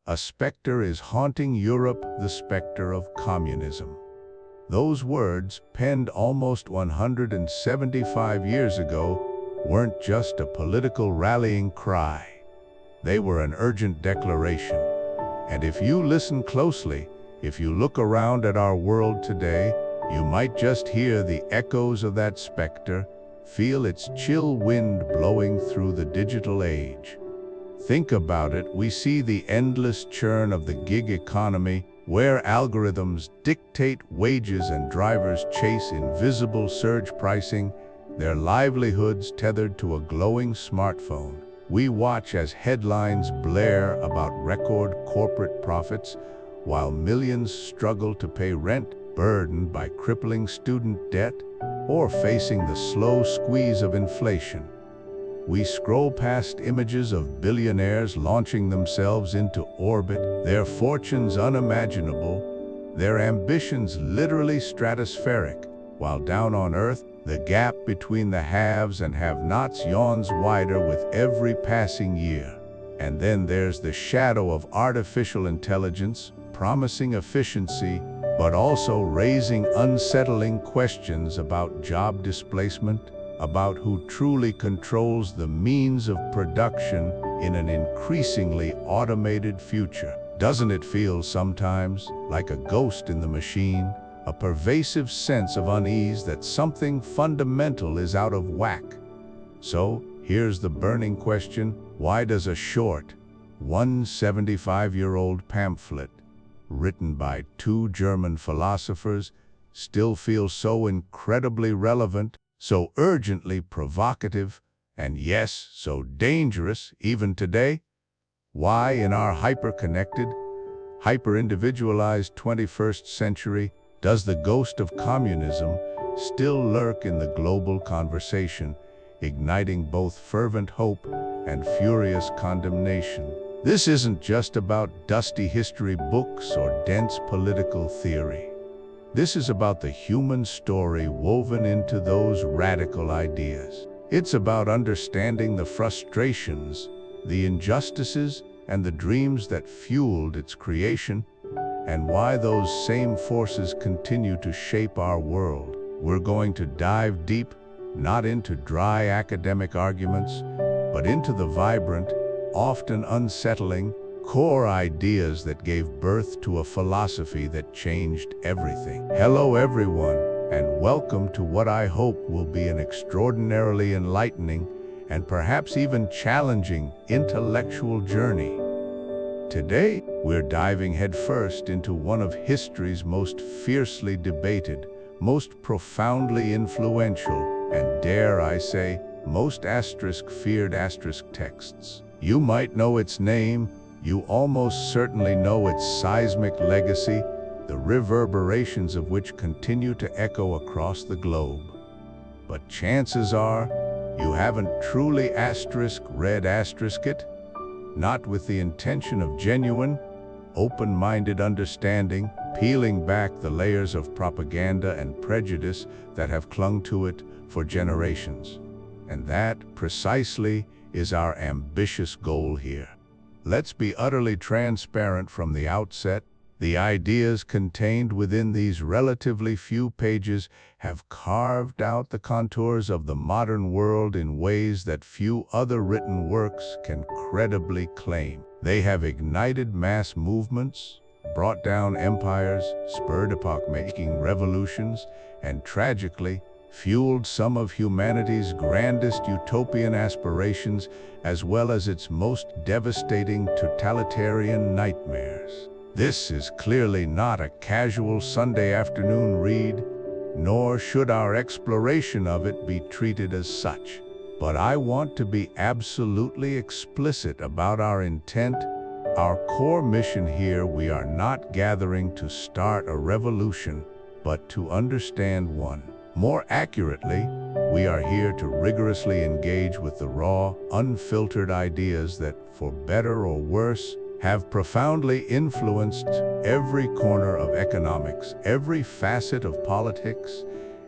A specter is haunting Europe, the specter of communism. Those words, penned almost 175 years ago, weren't just a political rallying cry. They were an urgent declaration. And if you listen closely, if you look around at our world today, you might just hear the echoes of that specter, feel its chill wind blowing through the digital age. Think about it, we see the endless churn of the gig economy, where algorithms dictate wages and drivers chase invisible surge pricing, their livelihoods tethered to a glowing smartphone. We watch as headlines blare about record corporate profits, while millions struggle to pay rent, burdened by crippling student debt, or facing the slow squeeze of inflation. We scroll past images of billionaires launching themselves into orbit, their fortunes unimaginable, their ambitions literally stratospheric, while down on Earth, the gap between the haves and have-nots yawns wider with every passing year. And then there's the shadow of artificial intelligence, promising efficiency, but also raising unsettling questions about job displacement, about who truly controls the means of production in an increasingly automated future. Doesn't it feel sometimes like a ghost in the machine? A pervasive sense of unease that something fundamental is out of whack. So, here's the burning question: why does a short, 175-year-old pamphlet, written by two German philosophers, still feel so incredibly relevant, so urgently provocative, and yes, so dangerous even today? Why, in our hyper-connected, hyper-individualized 21st century, does the ghost of communism still lurk in the global conversation, igniting both fervent hope and furious condemnation? This isn't just about dusty history books or dense political theory. This is about the human story woven into those radical ideas. It's about understanding the frustrations, the injustices, and the dreams that fueled its creation, and why those same forces continue to shape our world. We're going to dive deep, not into dry academic arguments, but into the vibrant, often unsettling, core ideas that gave birth to a philosophy that changed everything. Hello everyone, and welcome to what I hope will be an extraordinarily enlightening and perhaps even challenging intellectual journey. Today, we're diving headfirst into one of history's most fiercely debated, most profoundly influential, and dare I say, most feared texts. You might know its name, you almost certainly know its seismic legacy, the reverberations of which continue to echo across the globe. But chances are, you haven't truly read it, not with the intention of genuine, open-minded understanding, peeling back the layers of propaganda and prejudice that have clung to it for generations. And that, precisely, is our ambitious goal here. Let's be utterly transparent from the outset. The ideas contained within these relatively few pages have carved out the contours of the modern world in ways that few other written works can credibly claim. They have ignited mass movements, brought down empires, spurred epoch-making revolutions, and tragically, fueled some of humanity's grandest utopian aspirations, as well as its most devastating totalitarian nightmares. This is clearly not a casual Sunday afternoon read, nor should our exploration of it be treated as such. But I want to be absolutely explicit about our intent, our core mission here. We are not gathering to start a revolution, but to understand one. More accurately, we are here to rigorously engage with the raw, unfiltered ideas that, for better or worse, have profoundly influenced every corner of economics, every facet of politics,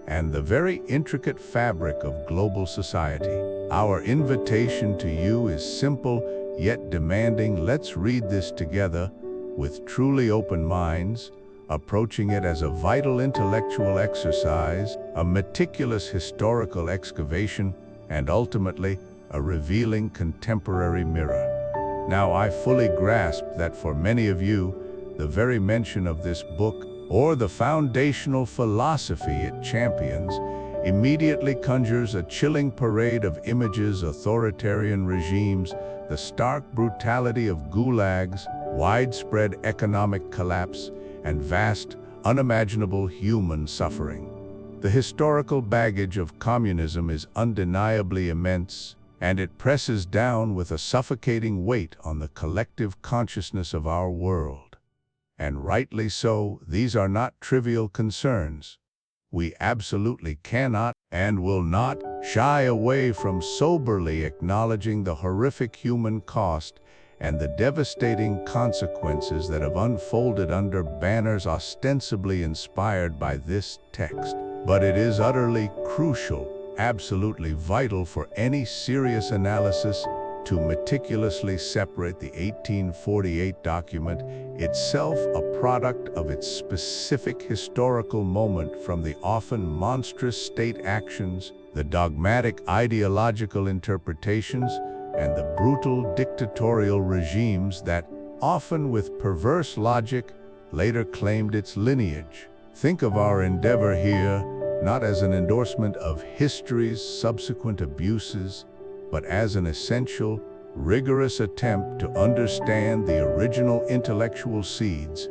and the very intricate fabric of global society. Our invitation to you is simple yet demanding, let's read this together, with truly open minds, approaching it as a vital intellectual exercise, a meticulous historical excavation, and ultimately, a revealing contemporary mirror. Now, I fully grasp that for many of you, the very mention of this book, or the foundational philosophy it champions, immediately conjures a chilling parade of images, authoritarian regimes, the stark brutality of gulags, widespread economic collapse, and vast, unimaginable human suffering. The historical baggage of communism is undeniably immense, and it presses down with a suffocating weight on the collective consciousness of our world. And rightly so, these are not trivial concerns. We absolutely cannot and will not shy away from soberly acknowledging the horrific human cost and the devastating consequences that have unfolded under banners ostensibly inspired by this text. But it is utterly crucial, absolutely vital for any serious analysis to meticulously separate the 1848 document, itself a product of its specific historical moment, from the often monstrous state actions, the dogmatic ideological interpretations, and the brutal dictatorial regimes that, often with perverse logic, later claimed its lineage. Think of our endeavor here not as an endorsement of history's subsequent abuses, but as an essential, rigorous attempt to understand the original intellectual seeds,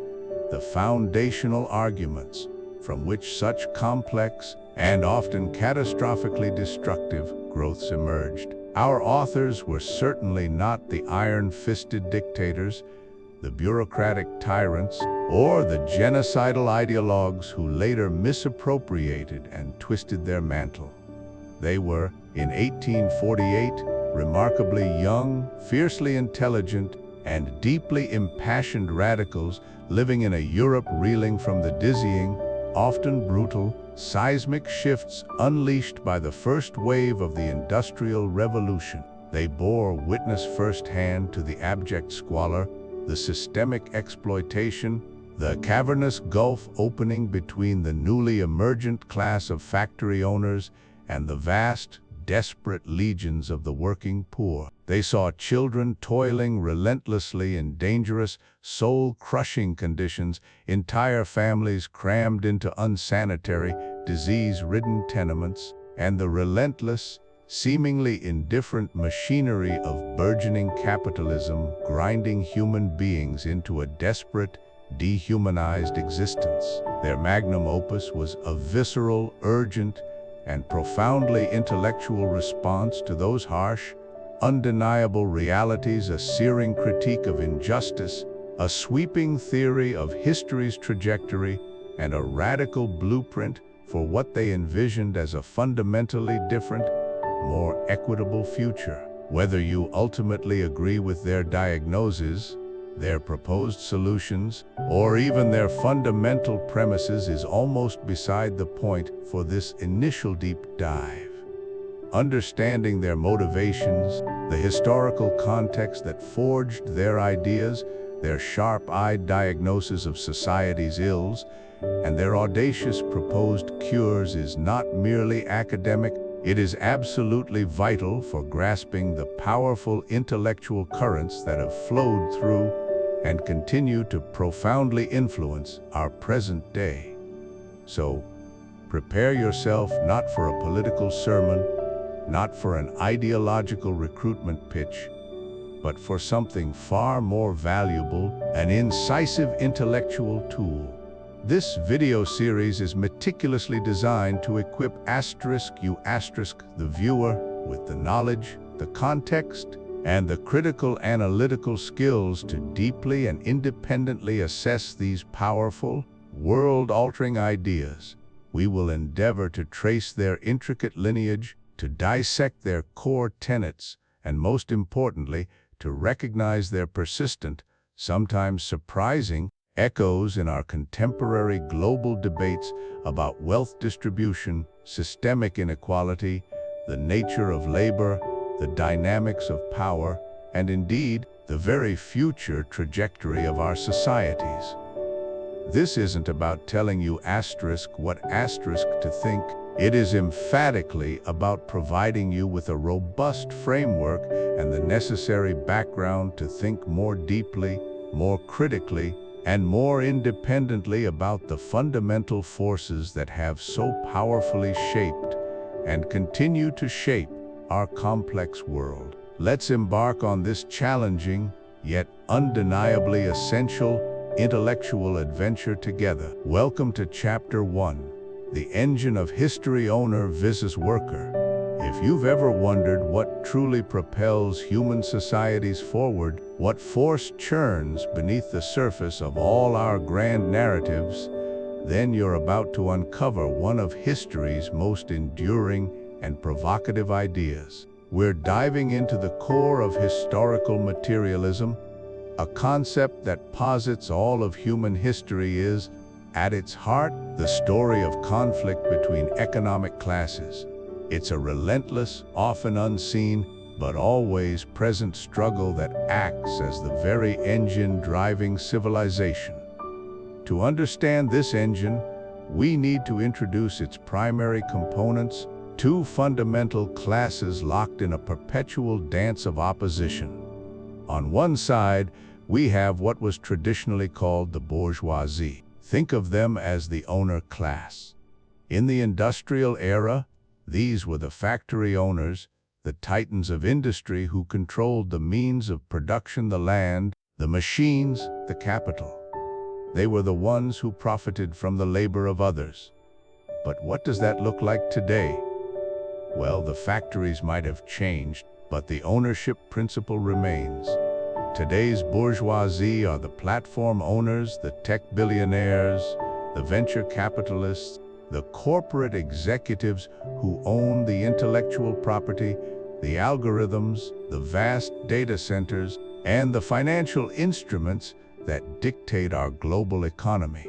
the foundational arguments from which such complex and often catastrophically destructive growths emerged. Our authors were certainly not the iron-fisted dictators, the bureaucratic tyrants, or the genocidal ideologues who later misappropriated and twisted their mantle. They were, in 1848, remarkably young, fiercely intelligent, and deeply impassioned radicals living in a Europe reeling from the dizzying, often brutal, seismic shifts unleashed by the first wave of the Industrial Revolution. They bore witness firsthand to the abject squalor, the systemic exploitation, the cavernous gulf opening between the newly emergent class of factory owners and the vast, desperate legions of the working poor. They saw children toiling relentlessly in dangerous, soul-crushing conditions, entire families crammed into unsanitary, disease-ridden tenements, and the relentless, seemingly indifferent machinery of burgeoning capitalism grinding human beings into a desperate, dehumanized existence. Their magnum opus was a visceral, urgent, and profoundly intellectual response to those harsh, undeniable realities, a searing critique of injustice, a sweeping theory of history's trajectory, and a radical blueprint for what they envisioned as a fundamentally different, more equitable future. Whether you ultimately agree with their diagnoses, their proposed solutions, or even their fundamental premises is almost beside the point for this initial deep dive. Understanding their motivations, the historical context that forged their ideas, their sharp-eyed diagnosis of society's ills, and their audacious proposed cures is not merely academic, it is absolutely vital for grasping the powerful intellectual currents that have flowed through and continue to profoundly influence our present day. So, prepare yourself not for a political sermon, not for an ideological recruitment pitch, but for something far more valuable, an incisive intellectual tool. This video series is meticulously designed to equip the viewer with the knowledge, the context, and the critical analytical skills to deeply and independently assess these powerful, world-altering ideas. We will endeavor to trace their intricate lineage, to dissect their core tenets, and most importantly, to recognize their persistent, sometimes surprising, echoes in our contemporary global debates about wealth distribution, systemic inequality, the nature of labor, the dynamics of power, and indeed, the very future trajectory of our societies. This isn't about telling you what to think. It is emphatically about providing you with a robust framework and the necessary background to think more deeply, more critically, and more independently about the fundamental forces that have so powerfully shaped and continue to shape our complex world. Let's embark on this challenging, yet undeniably essential, intellectual adventure together. Welcome to Chapter 1, The Engine of History Owner vs. Worker. If you've ever wondered what truly propels human societies forward, what force churns beneath the surface of all our grand narratives, then you're about to uncover one of history's most enduring and provocative ideas. We're diving into the core of historical materialism, a concept that posits all of human history is, at its heart, the story of conflict between economic classes. It's a relentless, often unseen, but always present struggle that acts as the very engine driving civilization. To understand this engine, we need to introduce its primary components, two fundamental classes locked in a perpetual dance of opposition. On one side, we have what was traditionally called the bourgeoisie. Think of them as the owner class. In the industrial era, these were the factory owners, the titans of industry who controlled the means of production, the land, the machines, the capital. They were the ones who profited from the labor of others. But what does that look like today? Well, the factories might have changed, but the ownership principle remains. Today's bourgeoisie are the platform owners, the tech billionaires, the venture capitalists, the corporate executives who own the intellectual property, the algorithms, the vast data centers, and the financial instruments that dictate our global economy.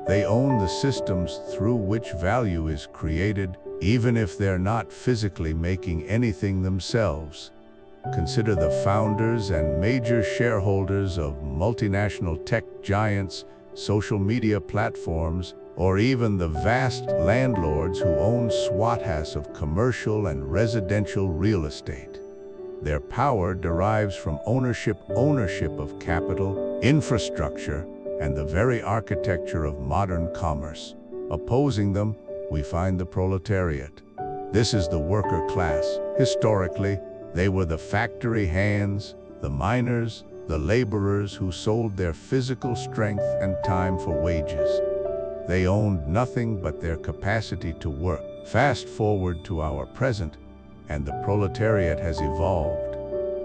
They own the systems through which value is created, even if they're not physically making anything themselves. Consider the founders and major shareholders of multinational tech giants, social media platforms, or even the vast landlords who own swaths of commercial and residential real estate. Their power derives from ownership of capital, infrastructure, and the very architecture of modern commerce. Opposing them, we find the proletariat. This is the worker class. Historically, they were the factory hands, the miners, the laborers who sold their physical strength and time for wages. They owned nothing but their capacity to work. Fast forward to our present, and the proletariat has evolved.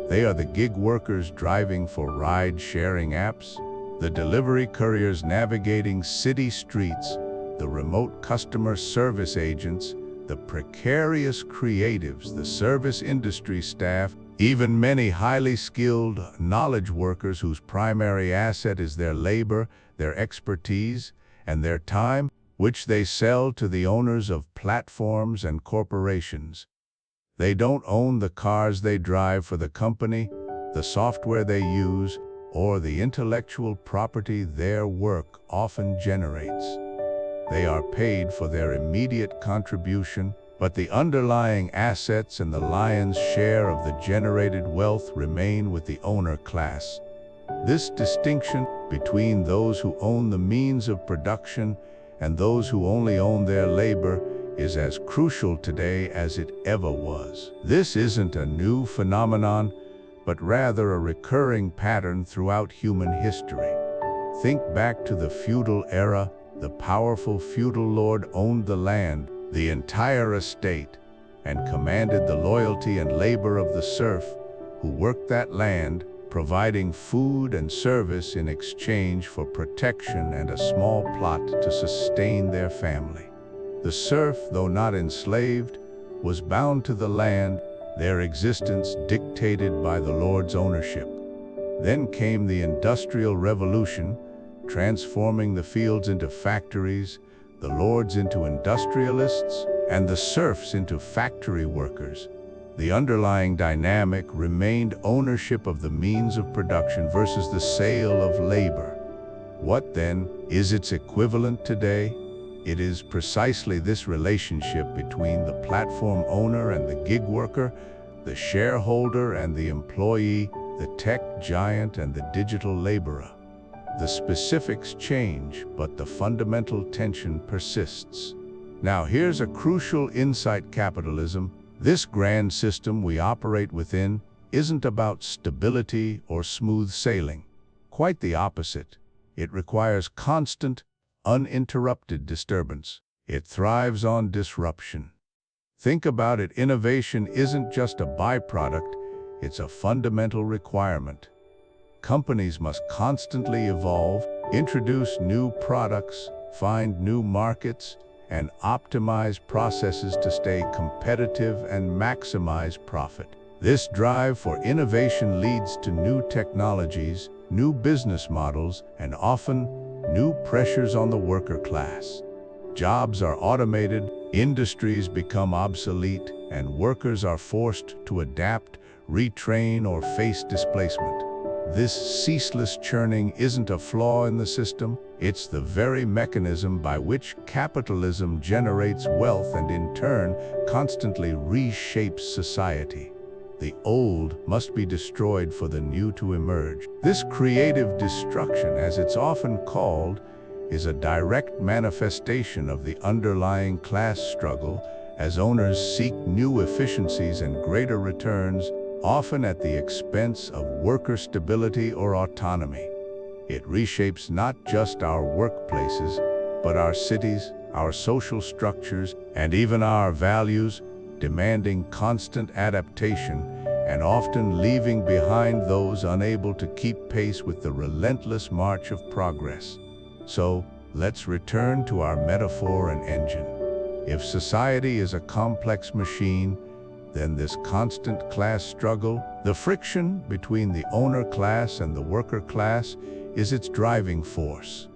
They are the gig workers driving for ride-sharing apps, the delivery couriers navigating city streets, the remote customer service agents, the precarious creatives, the service industry staff, even many highly skilled knowledge workers whose primary asset is their labor, their expertise, and their time, which they sell to the owners of platforms and corporations. They don't own the cars they drive for the company, the software they use, or the intellectual property their work often generates. They are paid for their immediate contribution, but the underlying assets and the lion's share of the generated wealth remain with the owner class. This distinction between those who own the means of production and those who only own their labor is as crucial today as it ever was. This isn't a new phenomenon, but rather a recurring pattern throughout human history. Think back to the feudal era. The powerful feudal lord owned the land, the entire estate, and commanded the loyalty and labor of the serf, who worked that land, providing food and service in exchange for protection and a small plot to sustain their family. The serf, though not enslaved, was bound to the land, their existence dictated by the lord's ownership. Then came the Industrial Revolution, transforming the fields into factories, the lords into industrialists, and the serfs into factory workers. The underlying dynamic remained ownership of the means of production versus the sale of labor. What then is its equivalent today? It is precisely this relationship between the platform owner and the gig worker, the shareholder and the employee, the tech giant and the digital laborer. The specifics change, but the fundamental tension persists. Now here's a crucial insight: capitalism, this grand system we operate within, isn't about stability or smooth sailing. Quite the opposite. It requires constant, uninterrupted disturbance. It thrives on disruption. Think about it: innovation isn't just a byproduct, it's a fundamental requirement. Companies must constantly evolve, introduce new products, find new markets, and optimize processes to stay competitive and maximize profit. This drive for innovation leads to new technologies, new business models, and often new pressures on the worker class. Jobs are automated, industries become obsolete, and workers are forced to adapt, retrain, or face displacement. This ceaseless churning isn't a flaw in the system, it's the very mechanism by which capitalism generates wealth and in turn constantly reshapes society. The old must be destroyed for the new to emerge. This creative destruction, as it's often called, is a direct manifestation of the underlying class struggle as owners seek new efficiencies and greater returns, often at the expense of worker stability or autonomy. It reshapes not just our workplaces, but our cities, our social structures, and even our values, demanding constant adaptation and often leaving behind those unable to keep pace with the relentless march of progress. So, let's return to our metaphor and engine. If society is a complex machine, then this constant class struggle, the friction between the owner class and the worker class, is its driving force.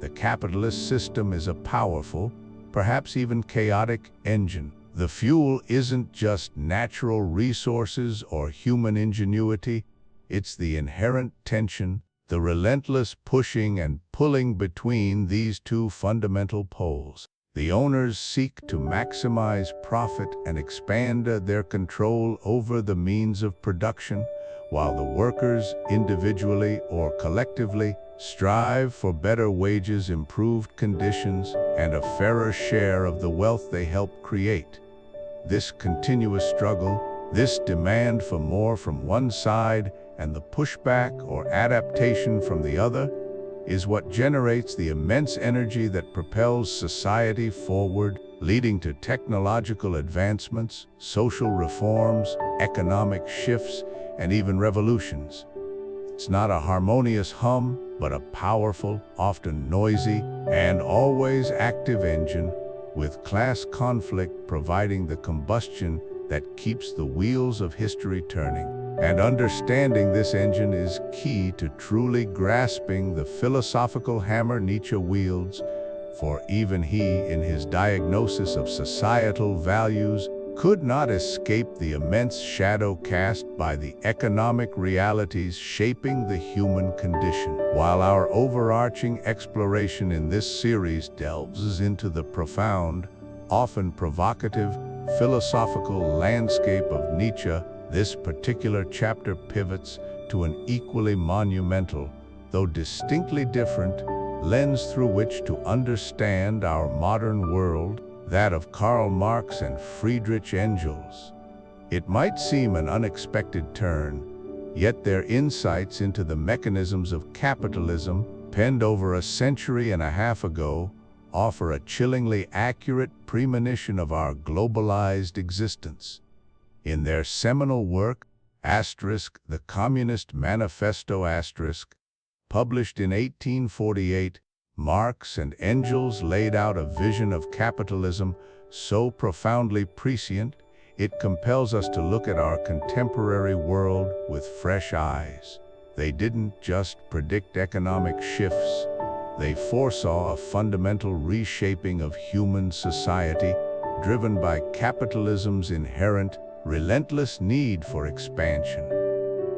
The capitalist system is a powerful, perhaps even chaotic engine. The fuel isn't just natural resources or human ingenuity, it's the inherent tension, the relentless pushing and pulling between these two fundamental poles. The owners seek to maximize profit and expand their control over the means of production, while the workers, individually or collectively, strive for better wages, improved conditions, and a fairer share of the wealth they help create. This continuous struggle, this demand for more from one side and the pushback or adaptation from the other, is what generates the immense energy that propels society forward, leading to technological advancements, social reforms, economic shifts, and even revolutions. It's not a harmonious hum, but a powerful, often noisy, and always active engine, with class conflict providing the combustion that keeps the wheels of history turning. And understanding this engine is key to truly grasping the philosophical hammer Nietzsche wields, for even he, in his diagnosis of societal values, could not escape the immense shadow cast by the economic realities shaping the human condition. While our overarching exploration in this series delves into the profound, often provocative, philosophical landscape of Nietzsche, this particular chapter pivots to an equally monumental, though distinctly different, lens through which to understand our modern world, that of Karl Marx and Friedrich Engels. It might seem an unexpected turn, yet their insights into the mechanisms of capitalism, penned over a century and a half ago, offer a chillingly accurate premonition of our globalized existence. In their seminal work, The Communist Manifesto*, published in 1848, Marx and Engels laid out a vision of capitalism so profoundly prescient, it compels us to look at our contemporary world with fresh eyes. They didn't just predict economic shifts, they foresaw a fundamental reshaping of human society, driven by capitalism's inherent, relentless need for expansion.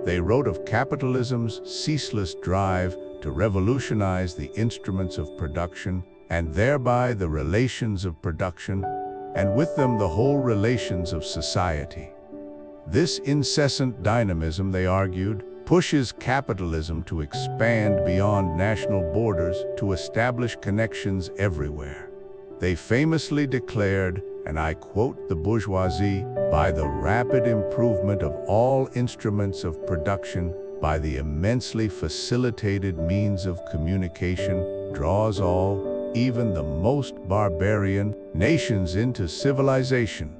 They wrote of capitalism's ceaseless drive to revolutionize the instruments of production and thereby the relations of production, and with them the whole relations of society. This incessant dynamism, they argued, pushes capitalism to expand beyond national borders to establish connections everywhere. They famously declared, and I quote, "The bourgeoisie, by the rapid improvement of all instruments of production, by the immensely facilitated means of communication, draws all, even the most barbarian, nations into civilization.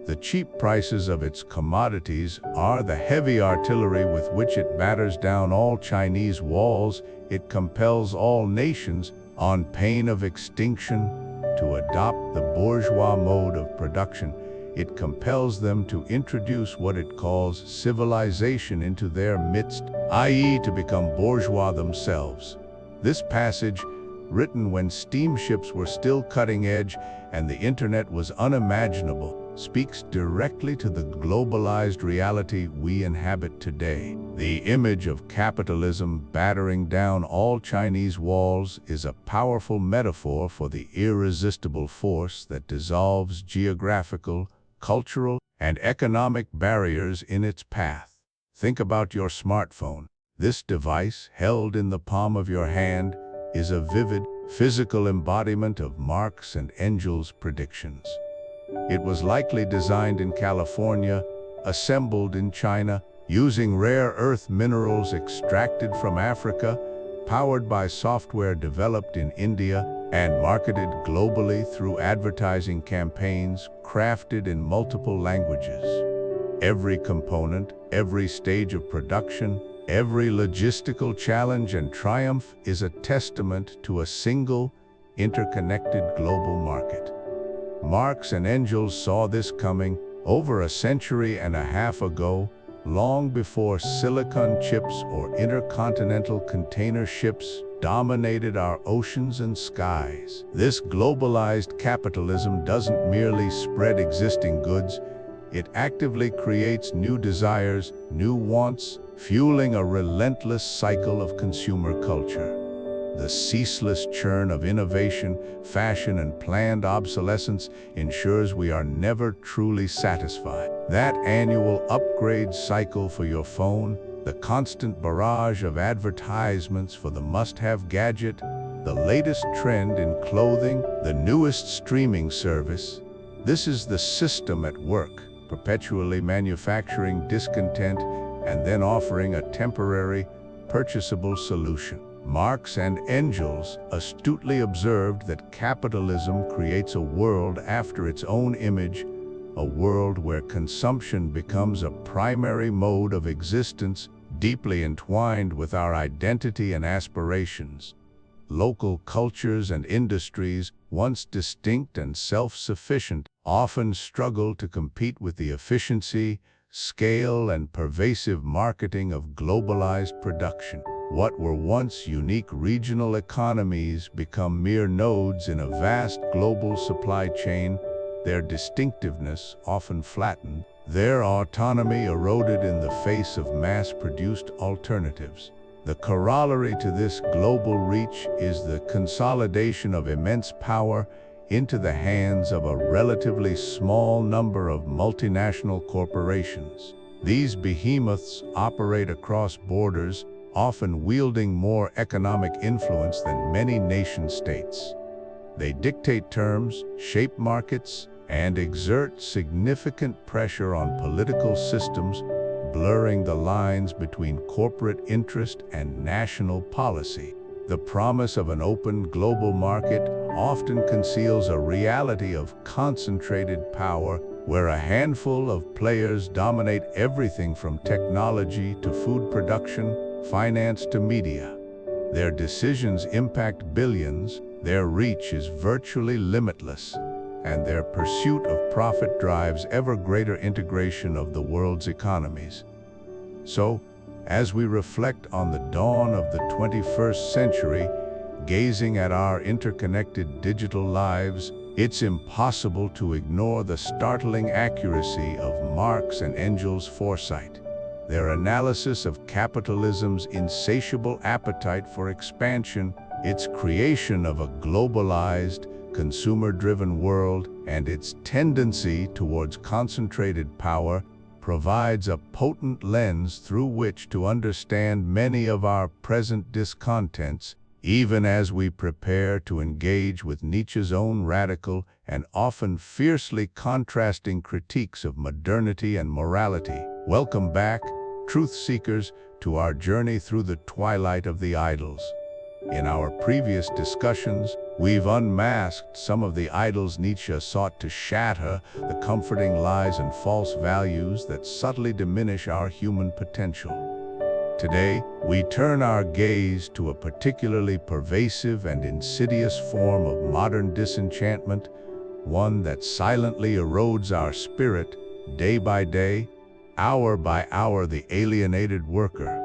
The cheap prices of its commodities are the heavy artillery with which it batters down all Chinese walls. It compels all nations, on pain of extinction, to adopt the bourgeois mode of production. It compels them to introduce what it calls civilization into their midst, i.e., to become bourgeois themselves." This passage, written when steamships were still cutting edge and the internet was unimaginable, speaks directly to the globalized reality we inhabit today. The image of capitalism battering down all Chinese walls is a powerful metaphor for the irresistible force that dissolves geographical, cultural, and economic barriers in its path. Think about your smartphone. This device, held in the palm of your hand, is a vivid, physical embodiment of Marx and Engels' predictions. It was likely designed in California, assembled in China, using rare earth minerals extracted from Africa, powered by software developed in India, and marketed globally through advertising campaigns crafted in multiple languages. Every component, every stage of production, every logistical challenge and triumph is a testament to a single, interconnected global market. Marx and Engels saw this coming over a century and a half ago, long before silicon chips or intercontinental container ships dominated our oceans and skies. This globalized capitalism doesn't merely spread existing goods, it actively creates new desires, new wants, fueling a relentless cycle of consumer culture. The ceaseless churn of innovation, fashion, and planned obsolescence ensures we are never truly satisfied. That annual upgrade cycle for your phone, the constant barrage of advertisements for the must-have gadget, the latest trend in clothing, the newest streaming service. This is the system at work, perpetually manufacturing discontent and then offering a temporary, purchasable solution. Marx and Engels astutely observed that capitalism creates a world after its own image, a world where consumption becomes a primary mode of existence, deeply entwined with our identity and aspirations. Local cultures and industries, once distinct and self-sufficient, often struggle to compete with the efficiency, scale, and pervasive marketing of globalized production. What were once unique regional economies become mere nodes in a vast global supply chain, their distinctiveness often flattened, their autonomy eroded in the face of mass-produced alternatives. The corollary to this global reach is the consolidation of immense power into the hands of a relatively small number of multinational corporations. These behemoths operate across borders, often wielding more economic influence than many nation-states. They dictate terms, shape markets, and exert significant pressure on political systems, blurring the lines between corporate interest and national policy. The promise of an open global market often conceals a reality of concentrated power, where a handful of players dominate everything from technology to food production, finance to media. Their decisions impact billions, their reach is virtually limitless, and their pursuit of profit drives ever greater integration of the world's economies. So, as we reflect on the dawn of the 21st century, gazing at our interconnected digital lives, It's impossible to ignore the startling accuracy of Marx and Engels' foresight. Their analysis of capitalism's insatiable appetite for expansion, its creation of a globalized, consumer-driven world, and its tendency towards concentrated power provides a potent lens through which to understand many of our present discontents, even as we prepare to engage with Nietzsche's own radical and often fiercely contrasting critiques of modernity and morality. Welcome back, truth seekers, to our journey through the twilight of the idols. In our previous discussions, we've unmasked some of the idols Nietzsche sought to shatter, the comforting lies and false values that subtly diminish our human potential. Today, we turn our gaze to a particularly pervasive and insidious form of modern disenchantment, one that silently erodes our spirit, day by day, hour by hour, the alienated worker.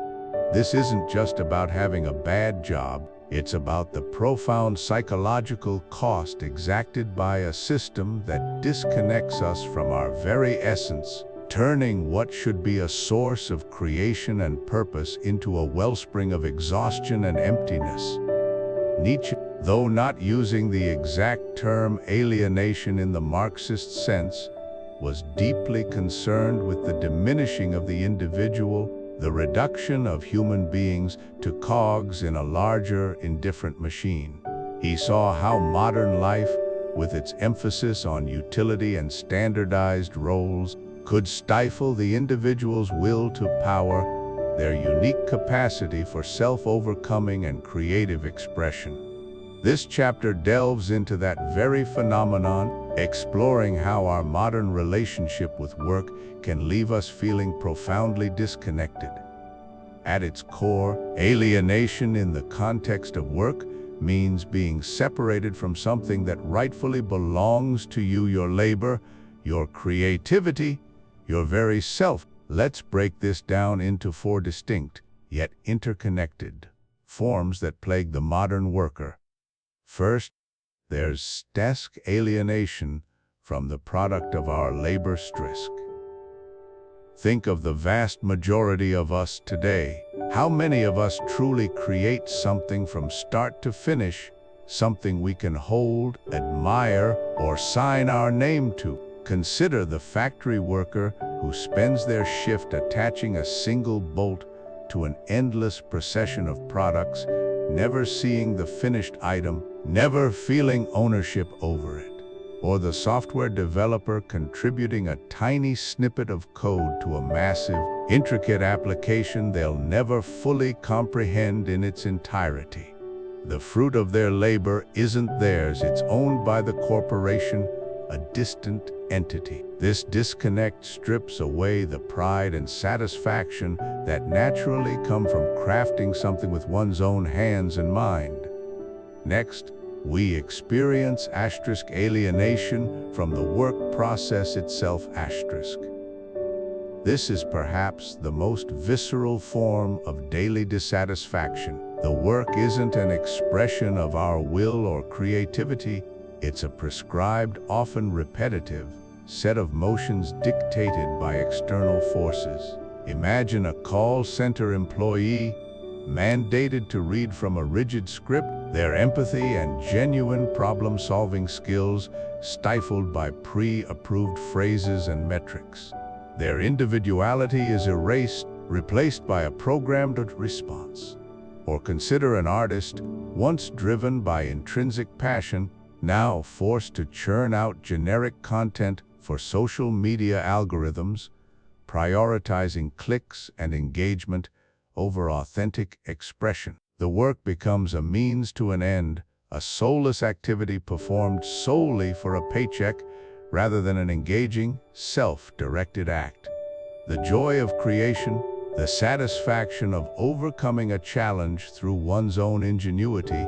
This isn't just about having a bad job, it's about the profound psychological cost exacted by a system that disconnects us from our very essence, turning what should be a source of creation and purpose into a wellspring of exhaustion and emptiness. Nietzsche, though not using the exact term alienation in the Marxist sense, was deeply concerned with the diminishing of the individual, the reduction of human beings to cogs in a larger, indifferent machine. He saw how modern life, with its emphasis on utility and standardized roles, could stifle the individual's will to power, their unique capacity for self-overcoming and creative expression. This chapter delves into that very phenomenon, exploring how our modern relationship with work can leave us feeling profoundly disconnected. At its core, alienation in the context of work means being separated from something that rightfully belongs to you, your labor, your creativity, your very self. Let's break this down into four distinct, yet interconnected, forms that plague the modern worker. First, there's desk alienation from the product of our labor strisk. Think of the vast majority of us today. How many of us truly create something from start to finish, something we can hold, admire, or sign our name to? Consider the factory worker who spends their shift attaching a single bolt to an endless procession of products, never seeing the finished item, never feeling ownership over it. Or the software developer contributing a tiny snippet of code to a massive, intricate application they'll never fully comprehend in its entirety. The fruit of their labor isn't theirs, it's owned by the corporation, a distant entity. This disconnect strips away the pride and satisfaction that naturally come from crafting something with one's own hands and mind. Next, we experience alienation from the work process itself. This is perhaps the most visceral form of daily dissatisfaction. The work isn't an expression of our will or creativity, it's a prescribed, often repetitive, set of motions dictated by external forces. Imagine a call center employee mandated to read from a rigid script, their empathy and genuine problem-solving skills stifled by pre-approved phrases and metrics. Their individuality is erased, replaced by a programmed response. Or consider an artist, once driven by intrinsic passion, now forced to churn out generic content for social media algorithms, prioritizing clicks and engagement over authentic expression. The work becomes a means to an end, a soulless activity performed solely for a paycheck rather than an engaging, self-directed act. The joy of creation, the satisfaction of overcoming a challenge through one's own ingenuity,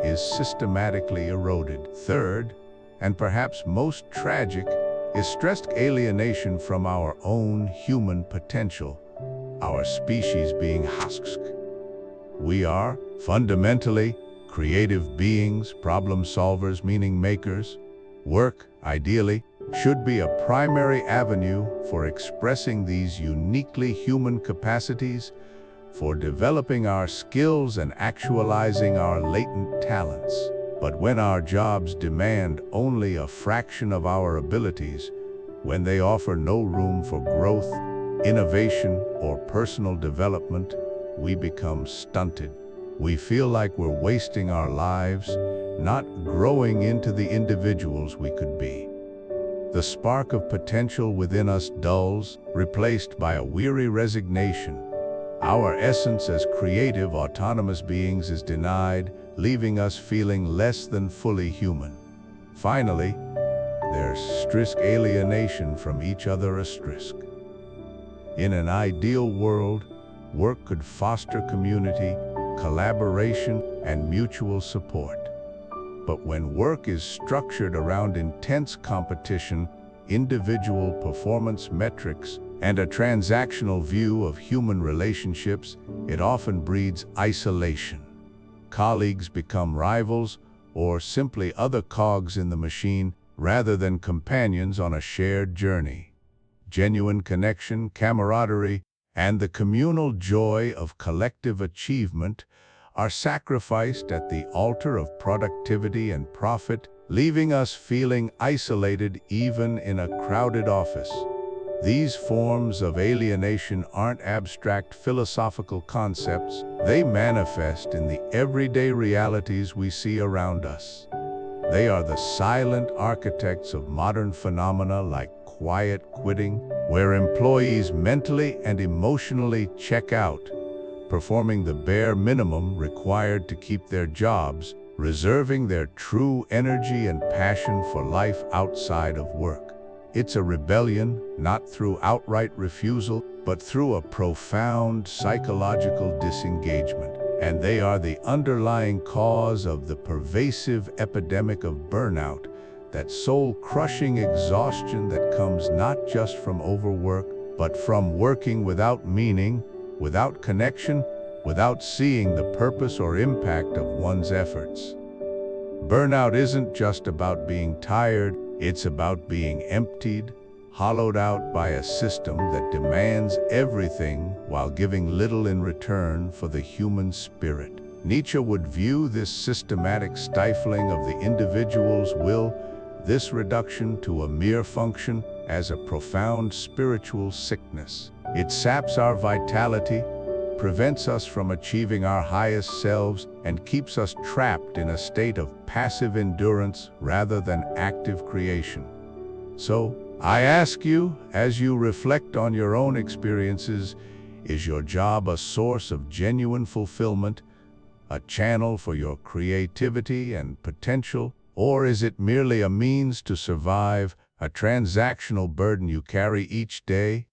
is systematically eroded. Third, and perhaps most tragic, is stressed alienation from our own human potential, our species being husked. We are, fundamentally, creative beings, problem solvers, meaning makers. Work, ideally, should be a primary avenue for expressing these uniquely human capacities, for developing our skills and actualizing our latent talents. But when our jobs demand only a fraction of our abilities, when they offer no room for growth, innovation, or personal development, we become stunted. We feel like we're wasting our lives, not growing into the individuals we could be. The spark of potential within us dulls, replaced by a weary resignation. Our essence as creative, autonomous beings is denied, leaving us feeling less than fully human. Finally, there's alienation from each other asterisk. In an ideal world, work could foster community, collaboration, and mutual support. But when work is structured around intense competition, individual performance metrics, and a transactional view of human relationships, it often breeds isolation. Colleagues become rivals or simply other cogs in the machine rather than companions on a shared journey. Genuine connection, camaraderie, and the communal joy of collective achievement are sacrificed at the altar of productivity and profit, leaving us feeling isolated even in a crowded office. These forms of alienation aren't abstract philosophical concepts. They manifest in the everyday realities we see around us. They are the silent architects of modern phenomena like quiet quitting, where employees mentally and emotionally check out, performing the bare minimum required to keep their jobs, reserving their true energy and passion for life outside of work. It's a rebellion, not through outright refusal, but through a profound psychological disengagement. And they are the underlying cause of the pervasive epidemic of burnout, that soul-crushing exhaustion that comes not just from overwork, but from working without meaning, without connection, without seeing the purpose or impact of one's efforts. Burnout isn't just about being tired, it's about being emptied, hollowed out by a system that demands everything while giving little in return for the human spirit. Nietzsche would view this systematic stifling of the individual's will, this reduction to a mere function, as a profound spiritual sickness. It saps our vitality, prevents us from achieving our highest selves, and keeps us trapped in a state of passive endurance rather than active creation. So, I ask you, as you reflect on your own experiences, is your job a source of genuine fulfillment, a channel for your creativity and potential, or is it merely a means to survive, a transactional burden you carry each day?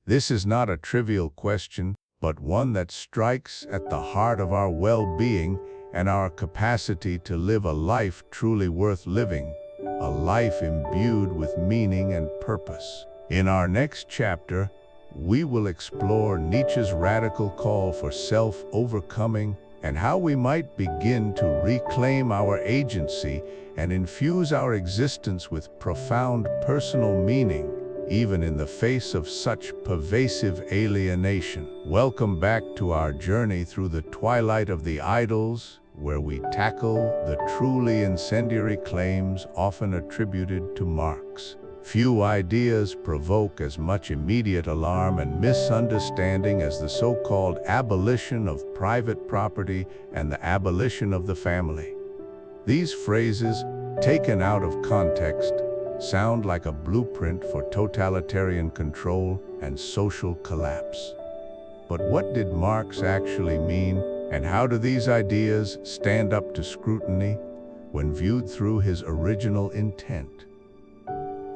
This is not a trivial question, but one that strikes at the heart of our well-being and our capacity to live a life truly worth living, a life imbued with meaning and purpose. In our next chapter, we will explore Nietzsche's radical call for self-overcoming and how we might begin to reclaim our agency and infuse our existence with profound personal meaning, even in the face of such pervasive alienation. Welcome back to our journey through the twilight of the idols, where we tackle the truly incendiary claims often attributed to Marx. Few ideas provoke as much immediate alarm and misunderstanding as the so-called abolition of private property and the abolition of the family. These phrases, taken out of context, sound like a blueprint for totalitarian control and social collapse. But what did Marx actually mean, and how do these ideas stand up to scrutiny when viewed through his original intent?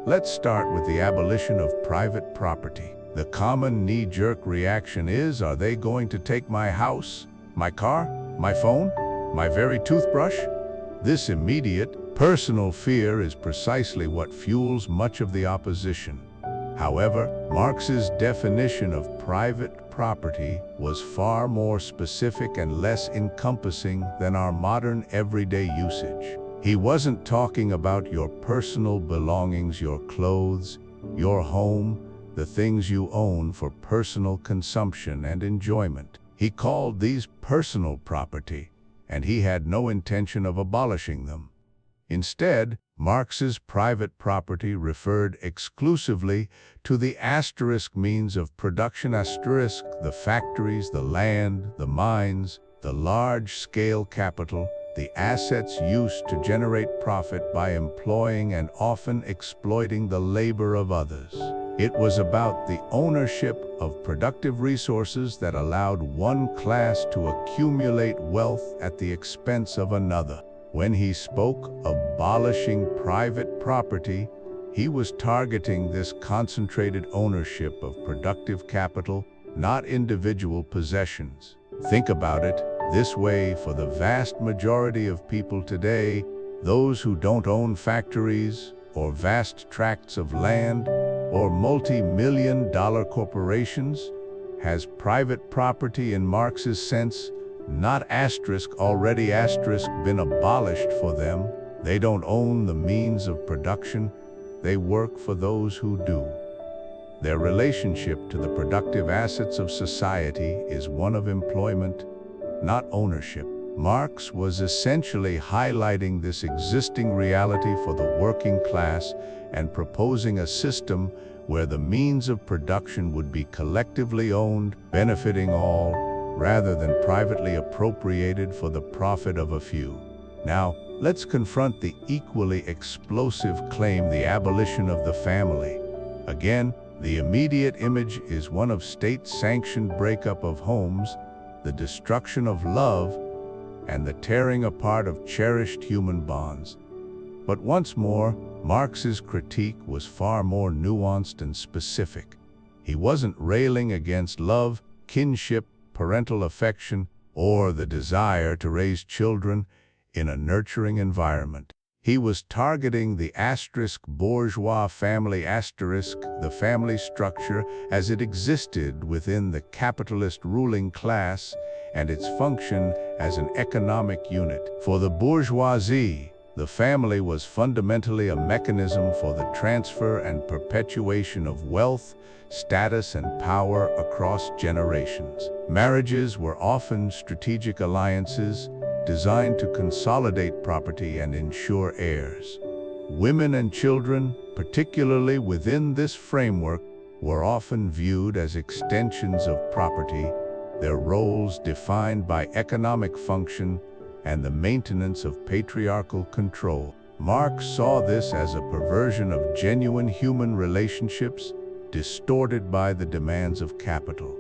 Let's start with the abolition of private property. The common knee-jerk reaction is, are they going to take my house, my car, my phone, my very toothbrush? This immediate, personal fear is precisely what fuels much of the opposition. However, Marx's definition of private property was far more specific and less encompassing than our modern everyday usage. He wasn't talking about your personal belongings, your clothes, your home, the things you own for personal consumption and enjoyment. He called these personal property, and he had no intention of abolishing them. Instead, Marx's private property referred exclusively to the asterisk means of production asterisk, the factories, the land, the mines, the large-scale capital, the assets used to generate profit by employing and often exploiting the labor of others. It was about the ownership of productive resources that allowed one class to accumulate wealth at the expense of another. When he spoke of abolishing private property, he was targeting this concentrated ownership of productive capital, not individual possessions. Think about it this way: for the vast majority of people today, those who don't own factories or vast tracts of land or multi-million-dollar corporations has private property in Marx's sense, not asterisk already asterisk been abolished for them. They don't own the means of production, they work for those who do. Their relationship to the productive assets of society is one of employment, not ownership. Marx was essentially highlighting this existing reality for the working class and proposing a system where the means of production would be collectively owned, benefiting all, rather than privately appropriated for the profit of a few. Now, let's confront the equally explosive claim, the abolition of the family. Again, the immediate image is one of state-sanctioned breakup of homes, the destruction of love, and the tearing apart of cherished human bonds. But once more, Marx's critique was far more nuanced and specific. He wasn't railing against love, kinship, parental affection, or the desire to raise children in a nurturing environment. He was targeting the asterisk bourgeois family asterisk, the family structure as it existed within the capitalist ruling class and its function as an economic unit. For the bourgeoisie, the family was fundamentally a mechanism for the transfer and perpetuation of wealth, status, and power across generations. Marriages were often strategic alliances designed to consolidate property and ensure heirs. Women and children, particularly within this framework, were often viewed as extensions of property, their roles defined by economic function and the maintenance of patriarchal control. Marx saw this as a perversion of genuine human relationships, distorted by the demands of capital.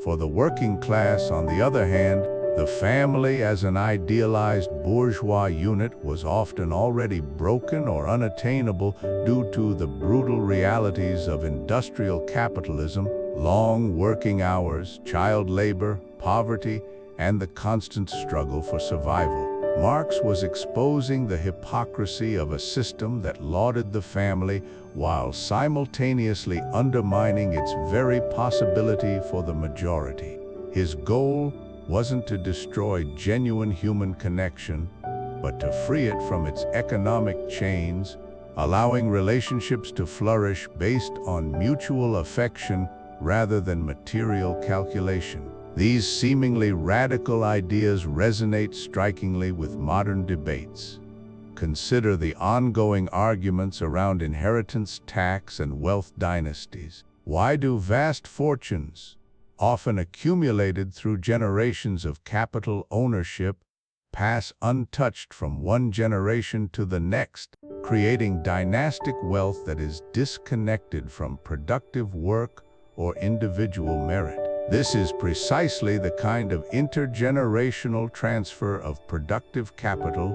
For the working class, on the other hand, the family as an idealized bourgeois unit was often already broken or unattainable due to the brutal realities of industrial capitalism, long working hours, child labor, poverty, and the constant struggle for survival. Marx was exposing the hypocrisy of a system that lauded the family while simultaneously undermining its very possibility for the majority. His goal wasn't to destroy genuine human connection, but to free it from its economic chains, allowing relationships to flourish based on mutual affection rather than material calculation. These seemingly radical ideas resonate strikingly with modern debates. Consider the ongoing arguments around inheritance tax and wealth dynasties. Why do vast fortunes, often accumulated through generations of capital ownership, pass untouched from one generation to the next, creating dynastic wealth that is disconnected from productive work or individual merit? This is precisely the kind of intergenerational transfer of productive capital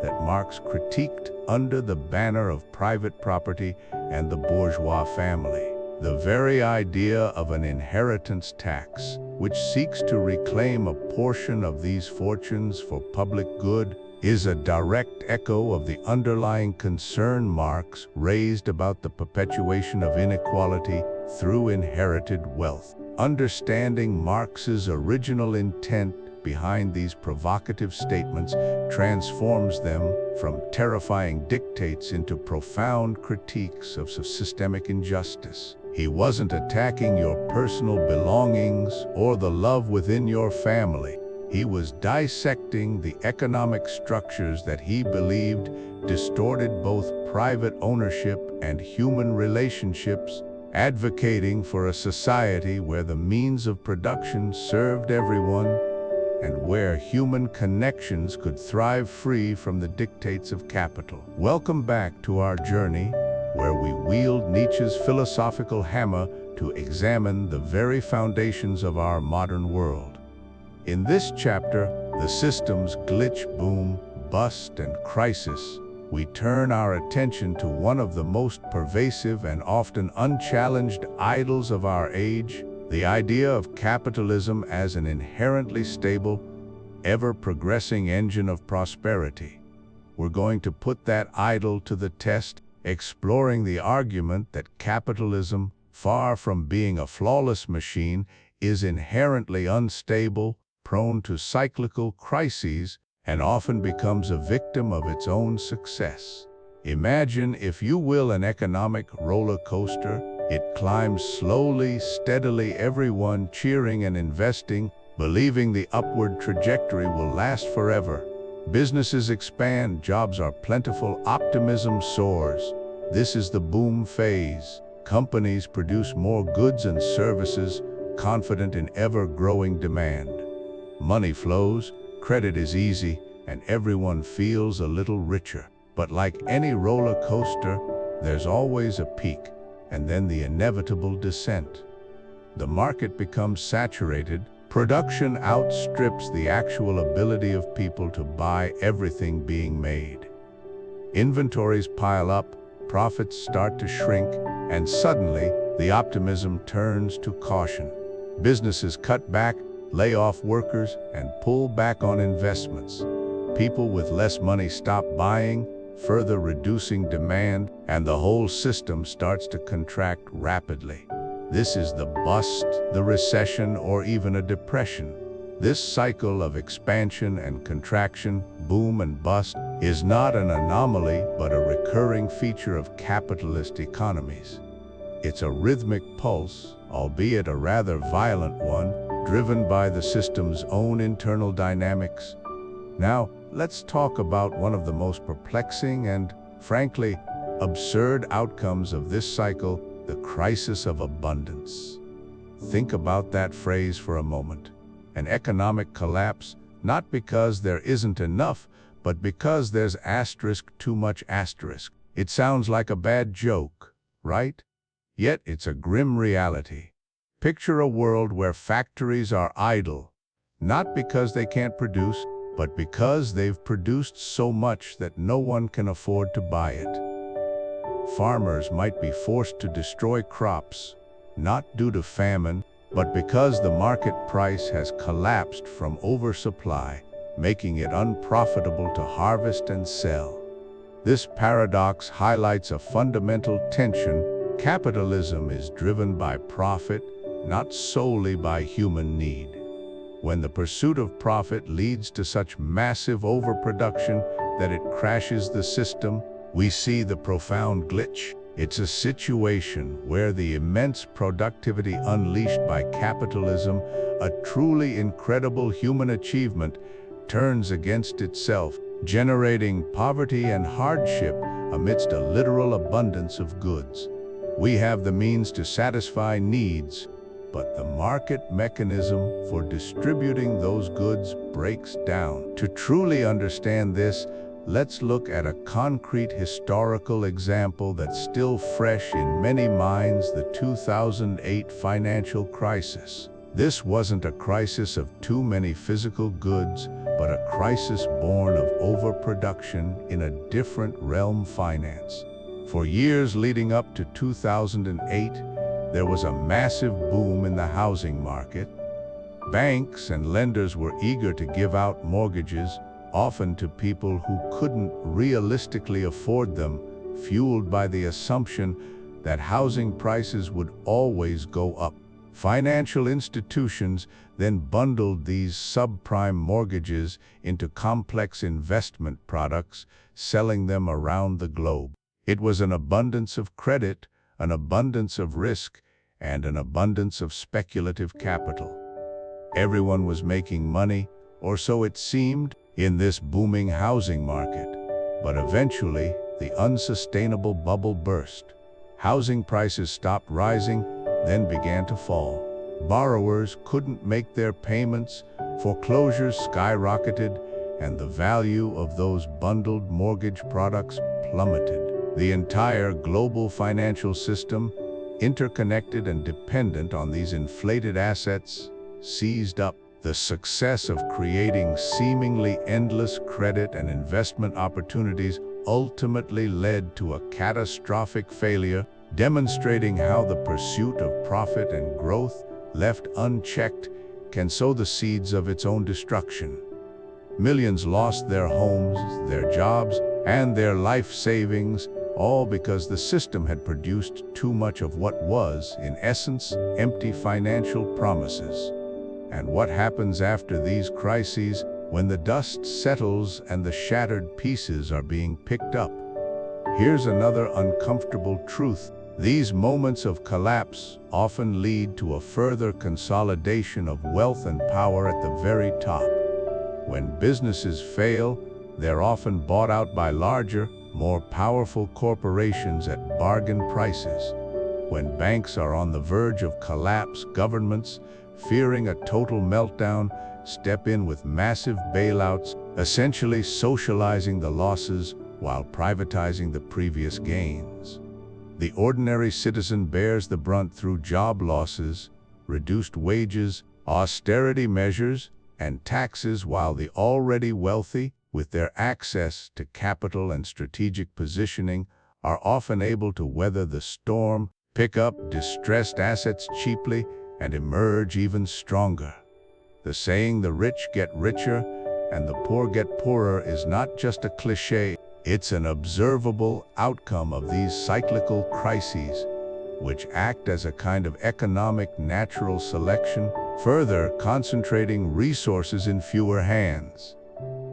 that Marx critiqued under the banner of private property and the bourgeois family. The very idea of an inheritance tax, which seeks to reclaim a portion of these fortunes for public good, is a direct echo of the underlying concern Marx raised about the perpetuation of inequality through inherited wealth. Understanding Marx's original intent behind these provocative statements transforms them from terrifying dictates into profound critiques of systemic injustice. He wasn't attacking your personal belongings or the love within your family. He was dissecting the economic structures that he believed distorted both private ownership and human relationships, advocating for a society where the means of production served everyone and where human connections could thrive free from the dictates of capital. Welcome back to our journey, where we wield Nietzsche's philosophical hammer to examine the very foundations of our modern world. In this chapter, the system's glitch, boom, bust, and crisis, we turn our attention to one of the most pervasive and often unchallenged idols of our age, the idea of capitalism as an inherently stable, ever-progressing engine of prosperity. We're going to put that idol to the test, exploring the argument that capitalism, far from being a flawless machine, is inherently unstable, prone to cyclical crises, and often becomes a victim of its own success. Imagine, if you will, an economic roller coaster. It climbs slowly, steadily, everyone cheering and investing, believing the upward trajectory will last forever. Businesses expand, jobs are plentiful, optimism soars. This is the boom phase. Companies produce more goods and services, confident in ever-growing demand. Money flows, credit is easy, and everyone feels a little richer. But like any roller coaster, there's always a peak, and then the inevitable descent. The market becomes saturated, production outstrips the actual ability of people to buy everything being made. Inventories pile up, profits start to shrink, and suddenly the optimism turns to caution. Businesses cut back, lay off workers, and pull back on investments. People with less money stop buying, further reducing demand, and the whole system starts to contract rapidly. This is the bust, the recession, or even a depression. This cycle of expansion and contraction, boom and bust, is not an anomaly but a recurring feature of capitalist economies. It's a rhythmic pulse, albeit a rather violent one, driven by the system's own internal dynamics. Now, let's talk about one of the most perplexing and, frankly, absurd outcomes of this cycle, the crisis of abundance. Think about that phrase for a moment. An economic collapse, not because there isn't enough, but because there's too much. It sounds like a bad joke, right? Yet it's a grim reality. Picture a world where factories are idle, not because they can't produce, but because they've produced so much that no one can afford to buy it. Farmers might be forced to destroy crops, not due to famine, but because the market price has collapsed from oversupply, making it unprofitable to harvest and sell. This paradox highlights a fundamental tension. Capitalism is driven by profit, not solely by human need. When the pursuit of profit leads to such massive overproduction that it crashes the system, we see the profound glitch. It's a situation where the immense productivity unleashed by capitalism, a truly incredible human achievement, turns against itself, generating poverty and hardship amidst a literal abundance of goods. We have the means to satisfy needs, but the market mechanism for distributing those goods breaks down. To truly understand this, let's look at a concrete historical example that's still fresh in many minds: the 2008 financial crisis. This wasn't a crisis of too many physical goods, but a crisis born of overproduction in a different realm: finance. For years leading up to 2008, there was a massive boom in the housing market. Banks and lenders were eager to give out mortgages, often to people who couldn't realistically afford them, fueled by the assumption that housing prices would always go up. Financial institutions then bundled these subprime mortgages into complex investment products, selling them around the globe. It was an abundance of credit, an abundance of risk, and an abundance of speculative capital. Everyone was making money, or so it seemed, in this booming housing market. But eventually, the unsustainable bubble burst. Housing prices stopped rising, then began to fall. Borrowers couldn't make their payments, foreclosures skyrocketed, and the value of those bundled mortgage products plummeted. The entire global financial system, interconnected and dependent on these inflated assets, seized up. The success of creating seemingly endless credit and investment opportunities ultimately led to a catastrophic failure, demonstrating how the pursuit of profit and growth, left unchecked, can sow the seeds of its own destruction. Millions lost their homes, their jobs, and their life savings, all because the system had produced too much of what was, in essence, empty financial promises. And what happens after these crises, when the dust settles and the shattered pieces are being picked up? Here's another uncomfortable truth. These moments of collapse often lead to a further consolidation of wealth and power at the very top. When businesses fail, they're often bought out by larger, more powerful corporations at bargain prices. When banks are on the verge of collapse, governments, fearing a total meltdown, step in with massive bailouts, essentially socializing the losses while privatizing the previous gains. The ordinary citizen bears the brunt through job losses, reduced wages, austerity measures, and taxes, while the already wealthy, with their access to capital and strategic positioning, are often able to weather the storm, pick up distressed assets cheaply, and emerge even stronger. The saying, "the rich get richer and the poor get poorer," is not just a cliché, it's an observable outcome of these cyclical crises, which act as a kind of economic natural selection, further concentrating resources in fewer hands.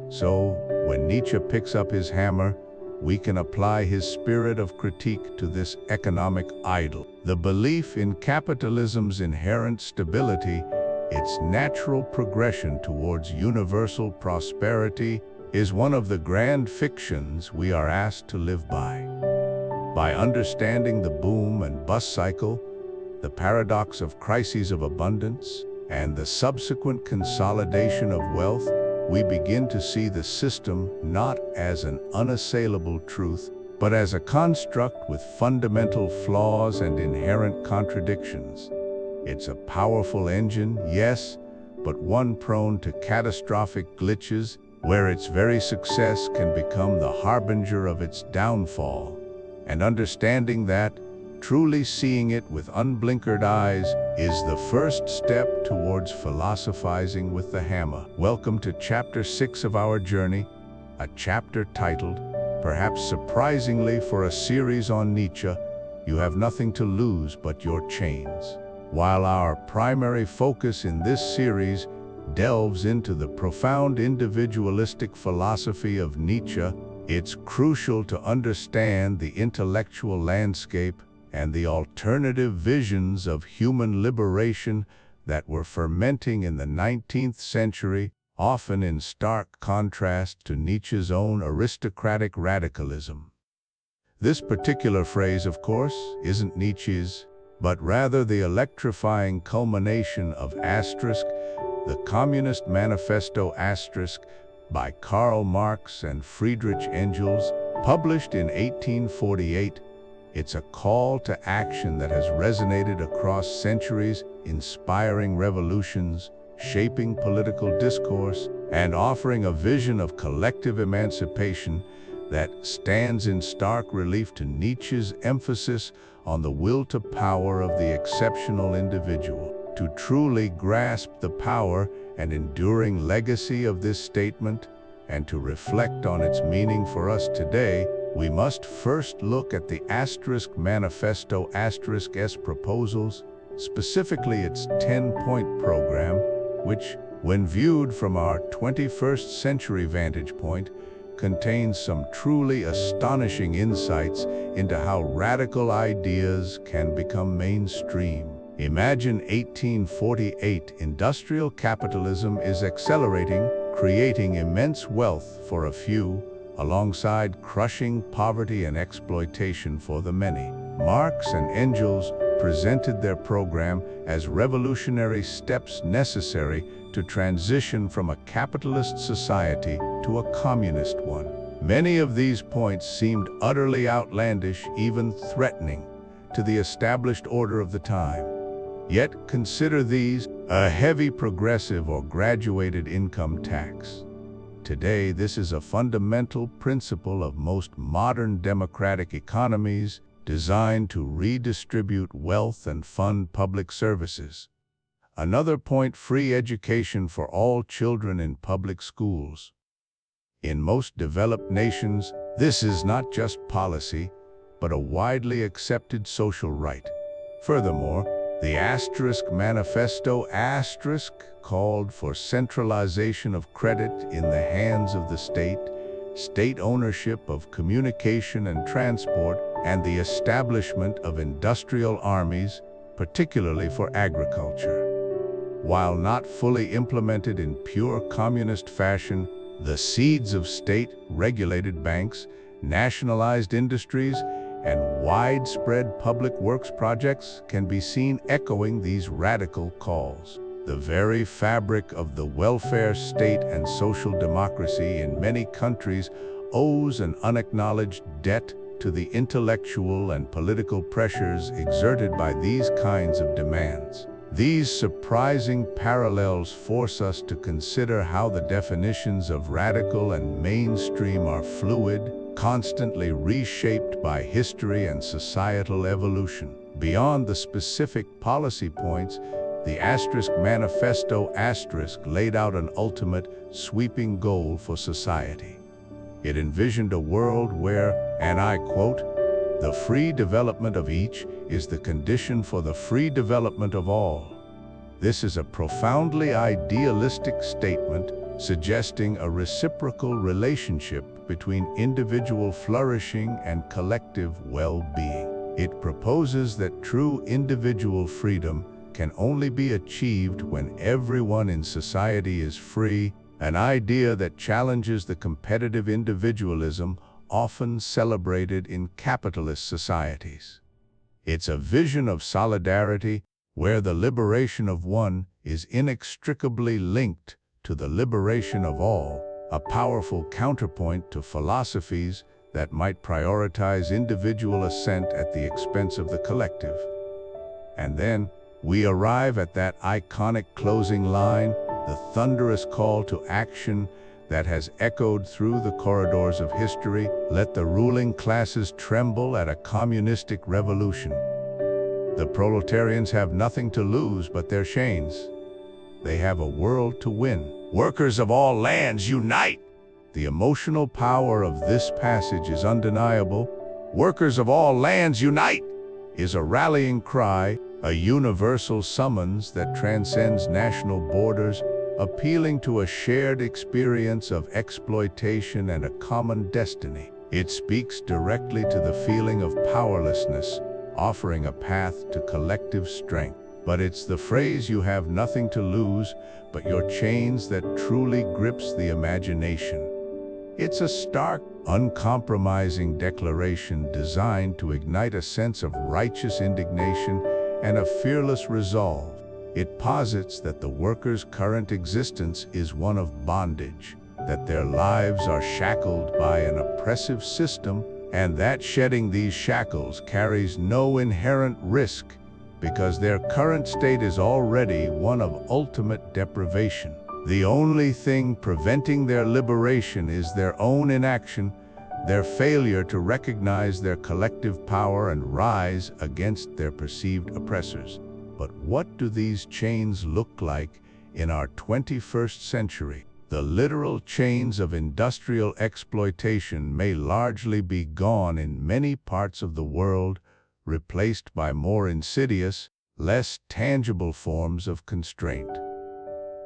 So, when Nietzsche picks up his hammer, we can apply his spirit of critique to this economic idol. The belief in capitalism's inherent stability, its natural progression towards universal prosperity, is one of the grand fictions we are asked to live by. By understanding the boom and bust cycle, the paradox of crises of abundance, and the subsequent consolidation of wealth, we begin to see the system not as an unassailable truth, but as a construct with fundamental flaws and inherent contradictions. It's a powerful engine, yes, but one prone to catastrophic glitches, where its very success can become the harbinger of its downfall. And understanding that, truly seeing it with unblinkered eyes, is the first step towards philosophizing with the hammer. Welcome to Chapter 6 of our journey, a chapter titled, perhaps surprisingly for a series on Nietzsche, "You Have Nothing to Lose But Your Chains." While our primary focus in this series delves into the profound individualistic philosophy of Nietzsche, it's crucial to understand the intellectual landscape and the alternative visions of human liberation that were fermenting in the 19th century, often in stark contrast to Nietzsche's own aristocratic radicalism. This particular phrase, of course, isn't Nietzsche's, but rather the electrifying culmination of the Communist Manifesto by Karl Marx and Friedrich Engels, published in 1848. It's a call to action that has resonated across centuries, inspiring revolutions, shaping political discourse, and offering a vision of collective emancipation that stands in stark relief to Nietzsche's emphasis on the will to power of the exceptional individual. To truly grasp the power and enduring legacy of this statement, and to reflect on its meaning for us today, we must first look at the Manifesto's proposals. specifically its 10-point program, which, when viewed from our 21st century vantage point, contains some truly astonishing insights into how radical ideas can become mainstream. Imagine 1848. Industrial capitalism is accelerating, creating immense wealth for a few, alongside crushing poverty and exploitation for the many. Marx and Engels presented their program as revolutionary steps necessary to transition from a capitalist society to a communist one. Many of these points seemed utterly outlandish, even threatening, to the established order of the time. Yet consider these: a heavy progressive or graduated income tax. Today, this is a fundamental principle of most modern democratic economies, designed to redistribute wealth and fund public services. Another point: free education for all children in public schools. In most developed nations, this is not just policy, but a widely accepted social right. Furthermore, the Manifesto called for centralization of credit in the hands of the state ownership of communication and transport, and the establishment of industrial armies, particularly for agriculture. While not fully implemented in pure communist fashion, the seeds of state-regulated banks, nationalized industries, and widespread public works projects can be seen echoing these radical calls. The very fabric of the welfare state and social democracy in many countries owes an unacknowledged debt to the intellectual and political pressures exerted by these kinds of demands. These surprising parallels force us to consider how the definitions of radical and mainstream are fluid, constantly reshaped by history and societal evolution. Beyond the specific policy points, the Manifesto laid out an ultimate, sweeping goal for society. It envisioned a world where, and I quote, "the free development of each is the condition for the free development of all." This is a profoundly idealistic statement, suggesting a reciprocal relationship between individual flourishing and collective well-being. It proposes that true individual freedom can only be achieved when everyone in society is free, an idea that challenges the competitive individualism often celebrated in capitalist societies. It's a vision of solidarity where the liberation of one is inextricably linked to the liberation of all, a powerful counterpoint to philosophies that might prioritize individual ascent at the expense of the collective. And then, we arrive at that iconic closing line, the thunderous call to action that has echoed through the corridors of history: "Let the ruling classes tremble at a communistic revolution." The proletarians have nothing to lose but their chains. They have a world to win. Workers of all lands, unite! The emotional power of this passage is undeniable. Workers of all lands, unite! Is a rallying cry, a universal summons that transcends national borders, appealing to a shared experience of exploitation and a common destiny. It speaks directly to the feeling of powerlessness, offering a path to collective strength. But it's the phrase "you have nothing to lose but your chains" that truly grips the imagination. It's a stark, uncompromising declaration designed to ignite a sense of righteous indignation and a fearless resolve. It posits that the workers' current existence is one of bondage, that their lives are shackled by an oppressive system, and that shedding these shackles carries no inherent risk because their current state is already one of ultimate deprivation. The only thing preventing their liberation is their own inaction, their failure to recognize their collective power and rise against their perceived oppressors. But what do these chains look like in our 21st century? The literal chains of industrial exploitation may largely be gone in many parts of the world, replaced by more insidious, less tangible forms of constraint.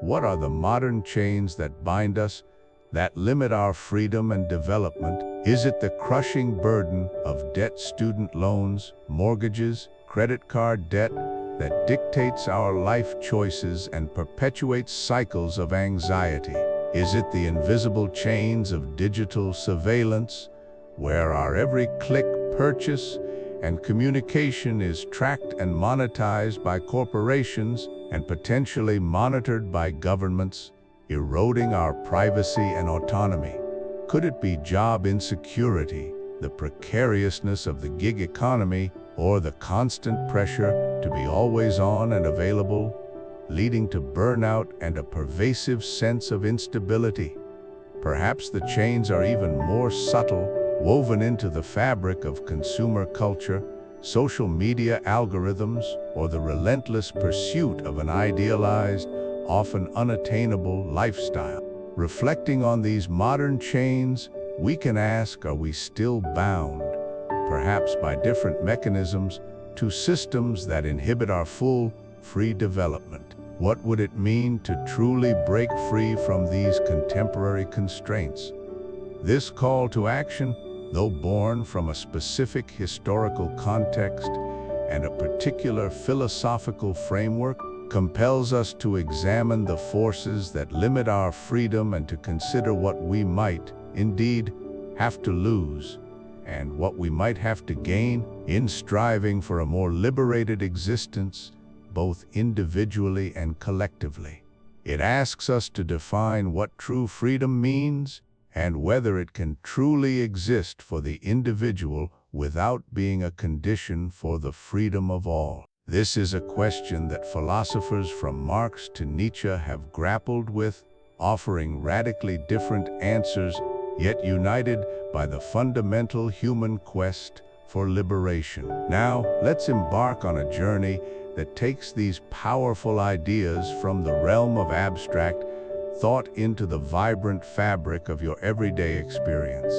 What are the modern chains that bind us, that limit our freedom and development? Is it the crushing burden of debt, student loans, mortgages, credit card debt that dictates our life choices and perpetuates cycles of anxiety? Is it the invisible chains of digital surveillance, where our every click, purchase, and communication is tracked and monetized by corporations and potentially monitored by governments, eroding our privacy and autonomy? Could it be job insecurity, the precariousness of the gig economy, or the constant pressure to be always on and available, leading to burnout and a pervasive sense of instability? Perhaps the chains are even more subtle, woven into the fabric of consumer culture, social media algorithms, or the relentless pursuit of an idealized, often unattainable lifestyle. Reflecting on these modern chains, we can ask, are we still bound, perhaps by different mechanisms, to systems that inhibit our full, free development? What would it mean to truly break free from these contemporary constraints? This call to action, though born from a specific historical context and a particular philosophical framework, compels us to examine the forces that limit our freedom and to consider what we might, indeed, have to lose, and what we might have to gain in striving for a more liberated existence, both individually and collectively. It asks us to define what true freedom means and whether it can truly exist for the individual without being a condition for the freedom of all. This is a question that philosophers from Marx to Nietzsche have grappled with, offering radically different answers, yet united by the fundamental human quest for liberation. Now, let's embark on a journey that takes these powerful ideas from the realm of abstract thought into the vibrant fabric of your everyday experience.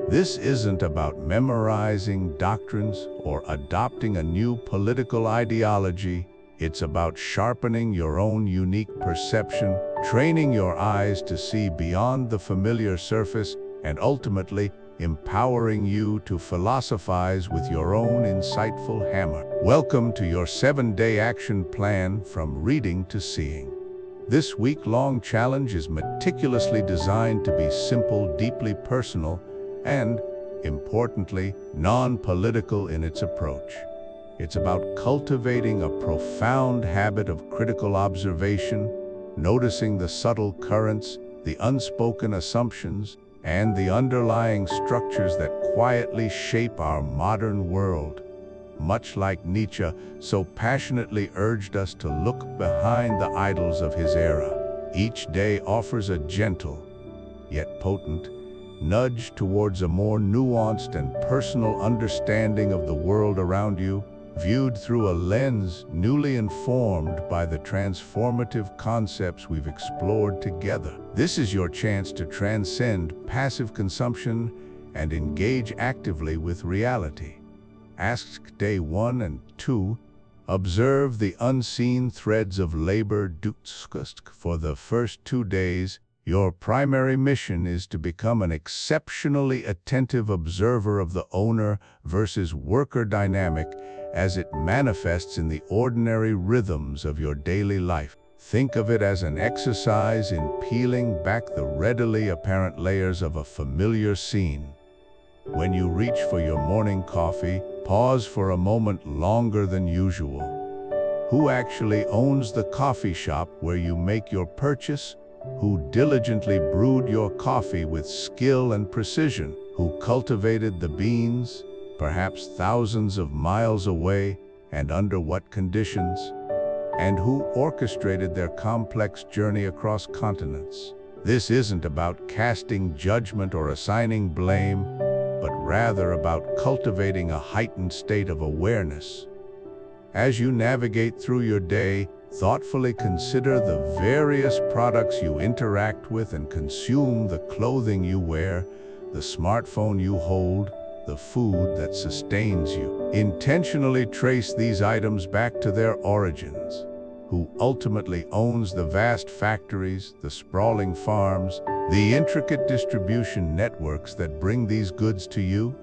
This isn't about memorizing doctrines or adopting a new political ideology. It's about sharpening your own unique perception, training your eyes to see beyond the familiar surface, and ultimately empowering you to philosophize with your own insightful hammer. Welcome to your 7-day action plan from reading to seeing. This week-long challenge is meticulously designed to be simple, deeply personal, and, importantly, non-political in its approach. It's about cultivating a profound habit of critical observation, noticing the subtle currents, the unspoken assumptions, and the underlying structures that quietly shape our modern world. Much like Nietzsche so passionately urged us to look behind the idols of his era, each day offers a gentle, yet potent, nudge towards a more nuanced and personal understanding of the world around you, viewed through a lens newly informed by the transformative concepts we've explored together. This is your chance to transcend passive consumption and engage actively with reality. Ask Day 1 and 2. Observe the unseen threads of labor. For the first 2 days, your primary mission is to become an exceptionally attentive observer of the owner versus worker dynamic as it manifests in the ordinary rhythms of your daily life. Think of it as an exercise in peeling back the readily apparent layers of a familiar scene. When you reach for your morning coffee, pause for a moment longer than usual. Who actually owns the coffee shop where you make your purchase? Who diligently brewed your coffee with skill and precision? Who cultivated the beans, perhaps thousands of miles away, and under what conditions? And who orchestrated their complex journey across continents? This isn't about casting judgment or assigning blame, but rather about cultivating a heightened state of awareness. As you navigate through your day, thoughtfully consider the various products you interact with and consume, the clothing you wear, the smartphone you hold, the food that sustains you. Intentionally trace these items back to their origins. Who ultimately owns the vast factories, the sprawling farms, the intricate distribution networks that bring these goods to you?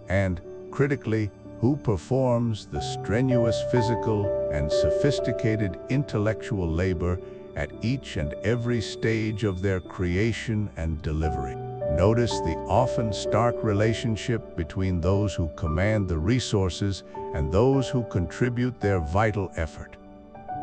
And, critically, who performs the strenuous physical and sophisticated intellectual labor at each and every stage of their creation and delivery? Notice the often stark relationship between those who command the resources and those who contribute their vital effort.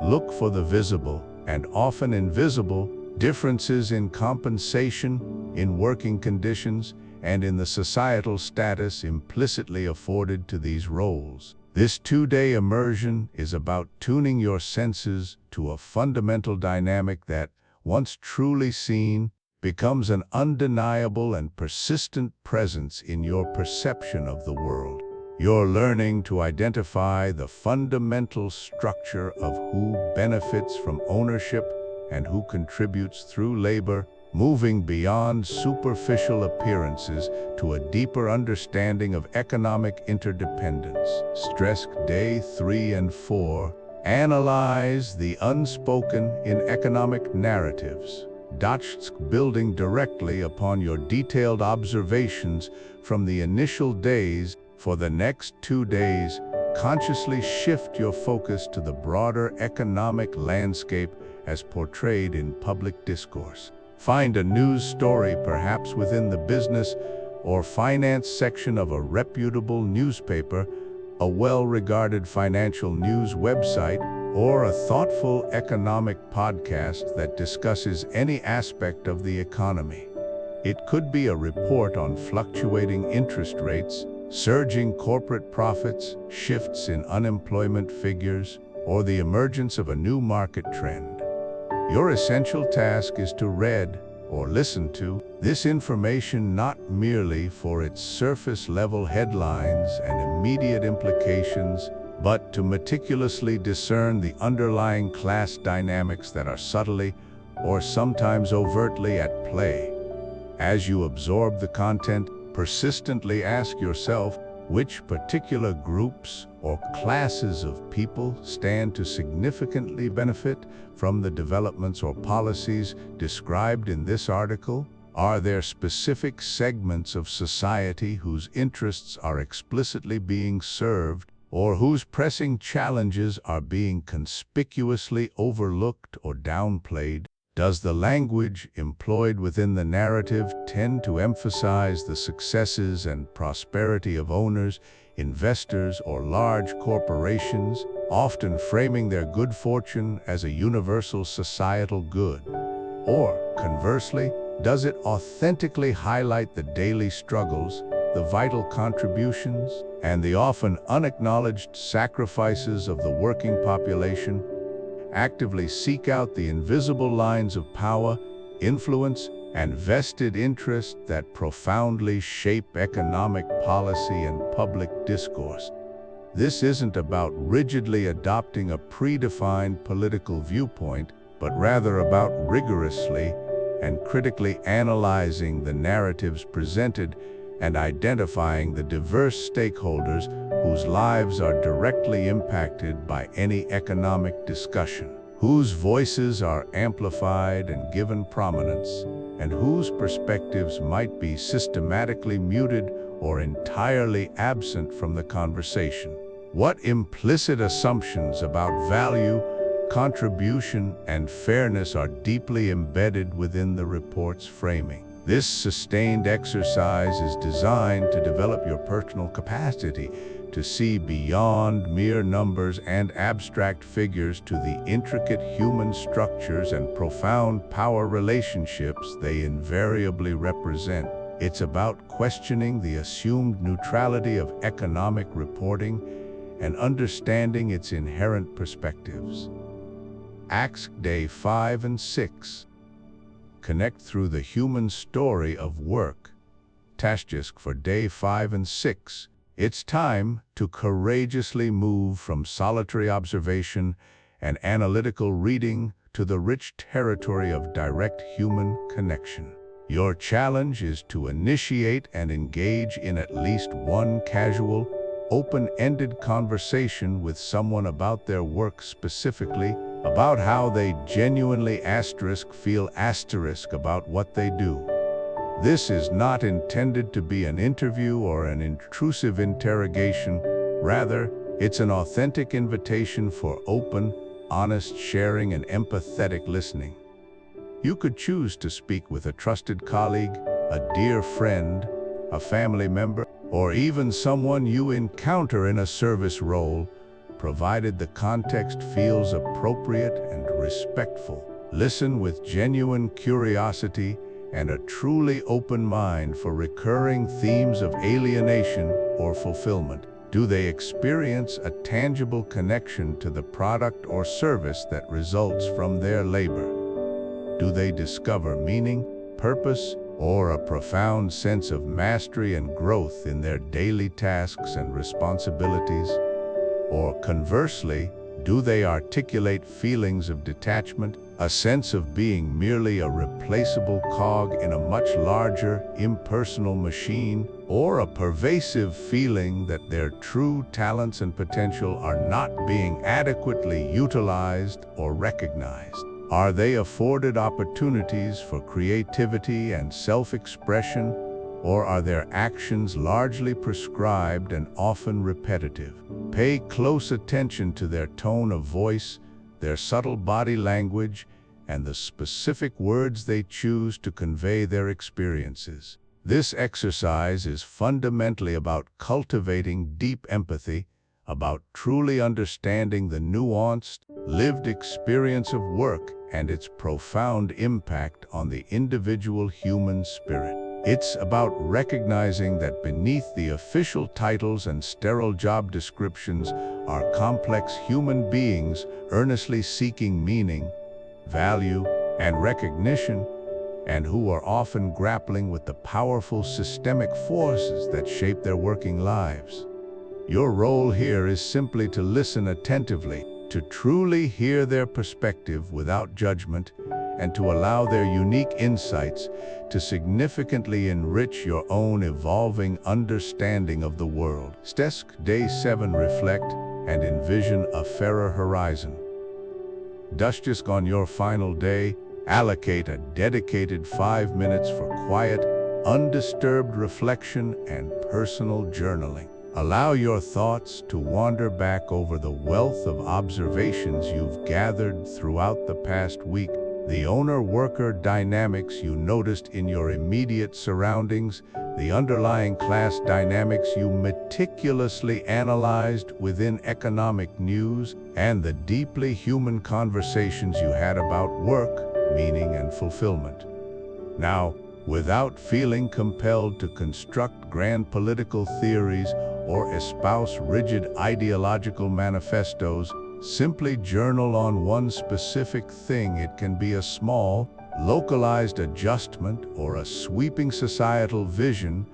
Look for the visible, and often invisible, differences in compensation, in working conditions, and in the societal status implicitly afforded to these roles. This two-day immersion is about tuning your senses to a fundamental dynamic that, once truly seen, becomes an undeniable and persistent presence in your perception of the world. You're learning to identify the fundamental structure of who benefits from ownership and who contributes through labor, moving beyond superficial appearances to a deeper understanding of economic interdependence. Stress Day 3 and 4. Analyze the unspoken in economic narratives. Dissect, building directly upon your detailed observations from the initial days. For the next 2 days, consciously shift your focus to the broader economic landscape as portrayed in public discourse. Find a news story, perhaps within the business or finance section of a reputable newspaper, a well-regarded financial news website, or a thoughtful economic podcast that discusses any aspect of the economy. It could be a report on fluctuating interest rates, surging corporate profits, shifts in unemployment figures, or the emergence of a new market trend. Your essential task is to read or listen to this information not merely for its surface-level headlines and immediate implications, but to meticulously discern the underlying class dynamics that are subtly or sometimes overtly at play. As you absorb the content, persistently ask yourself which particular groups or classes of people stand to significantly benefit from the developments or policies described in this article. Are there specific segments of society whose interests are explicitly being served, or whose pressing challenges are being conspicuously overlooked or downplayed? Does the language employed within the narrative tend to emphasize the successes and prosperity of owners, investors, or large corporations, often framing their good fortune as a universal societal good? Or, conversely, does it authentically highlight the daily struggles, the vital contributions, and the often unacknowledged sacrifices of the working population? Actively seek out the invisible lines of power, influence, and vested interest that profoundly shape economic policy and public discourse. This isn't about rigidly adopting a predefined political viewpoint, but rather about rigorously and critically analyzing the narratives presented and identifying the diverse stakeholders whose lives are directly impacted by any economic discussion, whose voices are amplified and given prominence, and whose perspectives might be systematically muted or entirely absent from the conversation. What implicit assumptions about value, contribution, and fairness are deeply embedded within the report's framing? This sustained exercise is designed to develop your personal capacity to see beyond mere numbers and abstract figures to the intricate human structures and profound power relationships they invariably represent. It's about questioning the assumed neutrality of economic reporting and understanding its inherent perspectives. Ask Day 5 and 6. Connect through the human story of work. Task for Day 5 and 6. It's time to courageously move from solitary observation and analytical reading to the rich territory of direct human connection. Your challenge is to initiate and engage in at least one casual, open-ended conversation with someone about their work specifically, about how they genuinely feel about what they do. This is not intended to be an interview or an intrusive interrogation. Rather, it's an authentic invitation for open, honest sharing and empathetic listening. You could choose to speak with a trusted colleague, a dear friend, a family member, or even someone you encounter in a service role, provided the context feels appropriate and respectful. Listen with genuine curiosity and a truly open mind for recurring themes of alienation or fulfillment. Do they experience a tangible connection to the product or service that results from their labor? Do they discover meaning, purpose, or a profound sense of mastery and growth in their daily tasks and responsibilities? Or conversely, do they articulate feelings of detachment, a sense of being merely a replaceable cog in a much larger, impersonal machine, or a pervasive feeling that their true talents and potential are not being adequately utilized or recognized? Are they afforded opportunities for creativity and self-expression, or are their actions largely prescribed and often repetitive? Pay close attention to their tone of voice, their subtle body language, and the specific words they choose to convey their experiences. This exercise is fundamentally about cultivating deep empathy, about truly understanding the nuanced, lived experience of work and its profound impact on the individual human spirit. It's about recognizing that beneath the official titles and sterile job descriptions are complex human beings earnestly seeking meaning, value, and recognition, and who are often grappling with the powerful systemic forces that shape their working lives. Your role here is simply to listen attentively, to truly hear their perspective without judgment, and to allow their unique insights to significantly enrich your own evolving understanding of the world. Day 7. Reflect and envision a fairer horizon. On your final day, allocate a dedicated 5 minutes for quiet, undisturbed reflection and personal journaling. Allow your thoughts to wander back over the wealth of observations you've gathered throughout the past week, the owner-worker dynamics you noticed in your immediate surroundings, the underlying class dynamics you meticulously analyzed within economic news, and the deeply human conversations you had about work, meaning, and fulfillment. Now, without feeling compelled to construct grand political theories or espouse rigid ideological manifestos, simply journal on one specific thing. It can be a small, localized adjustment or a sweeping societal vision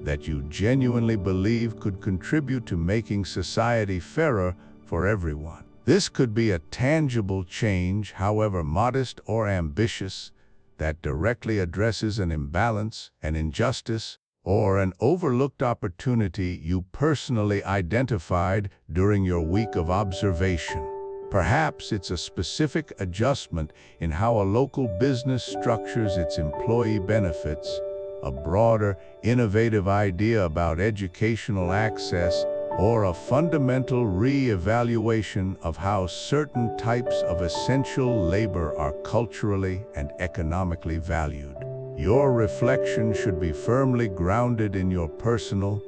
that you genuinely believe could contribute to making society fairer for everyone. This could be a tangible change, however modest or ambitious, that directly addresses an imbalance, an injustice, or an overlooked opportunity you personally identified during your week of observation. Perhaps it's a specific adjustment in how a local business structures its employee benefits, a broader, innovative idea about educational access, or a fundamental re-evaluation of how certain types of essential labor are culturally and economically valued. Your reflection should be firmly grounded in your personal,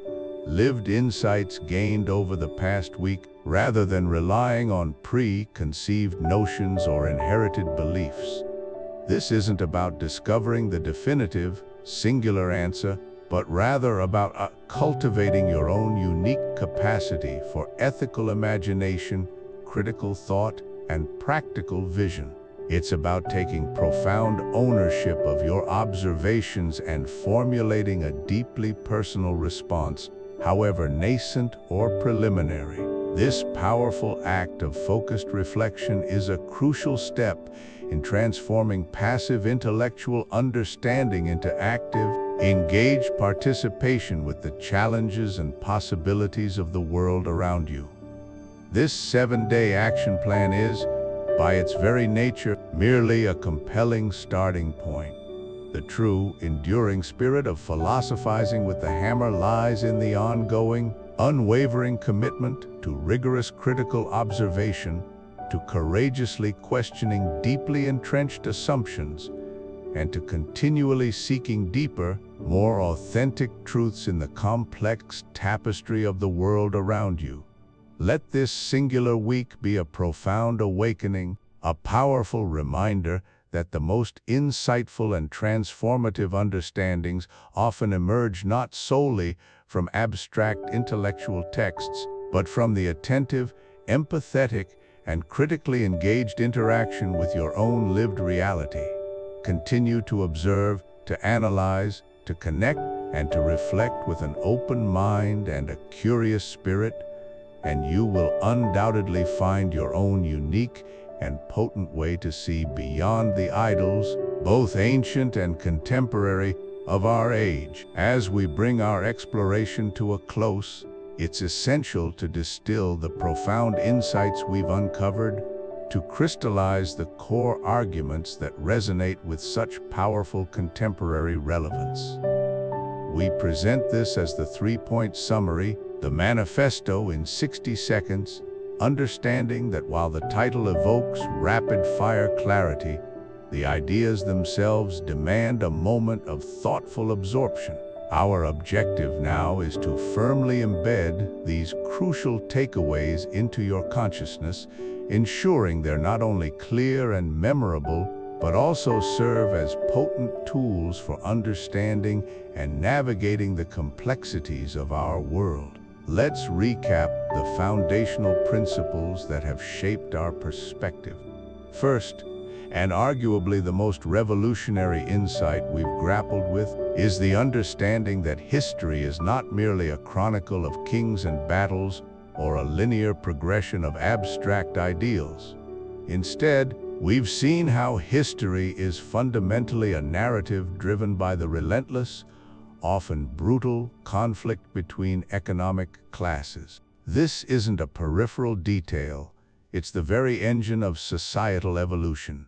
lived insights gained over the past week, rather than relying on preconceived notions or inherited beliefs. This isn't about discovering the definitive, singular answer, but rather about cultivating your own unique capacity for ethical imagination, critical thought, and practical vision. It's about taking profound ownership of your observations and formulating a deeply personal response, however nascent or preliminary. This powerful act of focused reflection is a crucial step in transforming passive intellectual understanding into active, engaged participation with the challenges and possibilities of the world around you. This 7-day action plan is, by its very nature, merely a compelling starting point. The true, enduring spirit of philosophizing with the hammer lies in the ongoing, unwavering commitment to rigorous critical observation, to courageously questioning deeply entrenched assumptions, and to continually seeking deeper, more authentic truths in the complex tapestry of the world around you. Let this singular week be a profound awakening, a powerful reminder that the most insightful and transformative understandings often emerge not solely from abstract intellectual texts, but from the attentive, empathetic, and critically engaged interaction with your own lived reality. Continue to observe, to analyze, to connect, and to reflect with an open mind and a curious spirit, and you will undoubtedly find your own unique and potent way to see beyond the idols, both ancient and contemporary, of our age. As we bring our exploration to a close, it's essential to distill the profound insights we've uncovered, to crystallize the core arguments that resonate with such powerful contemporary relevance. We present this as the 3-point summary, the manifesto in 60 seconds, understanding that while the title evokes rapid-fire clarity, the ideas themselves demand a moment of thoughtful absorption. Our objective now is to firmly embed these crucial takeaways into your consciousness, ensuring they're not only clear and memorable, but also serve as potent tools for understanding and navigating the complexities of our world. Let's recap the foundational principles that have shaped our perspective. First, and arguably the most revolutionary insight we've grappled with, is the understanding that history is not merely a chronicle of kings and battles or a linear progression of abstract ideals. Instead, we've seen how history is fundamentally a narrative driven by the relentless, often brutal, conflict between economic classes. This isn't a peripheral detail, it's the very engine of societal evolution.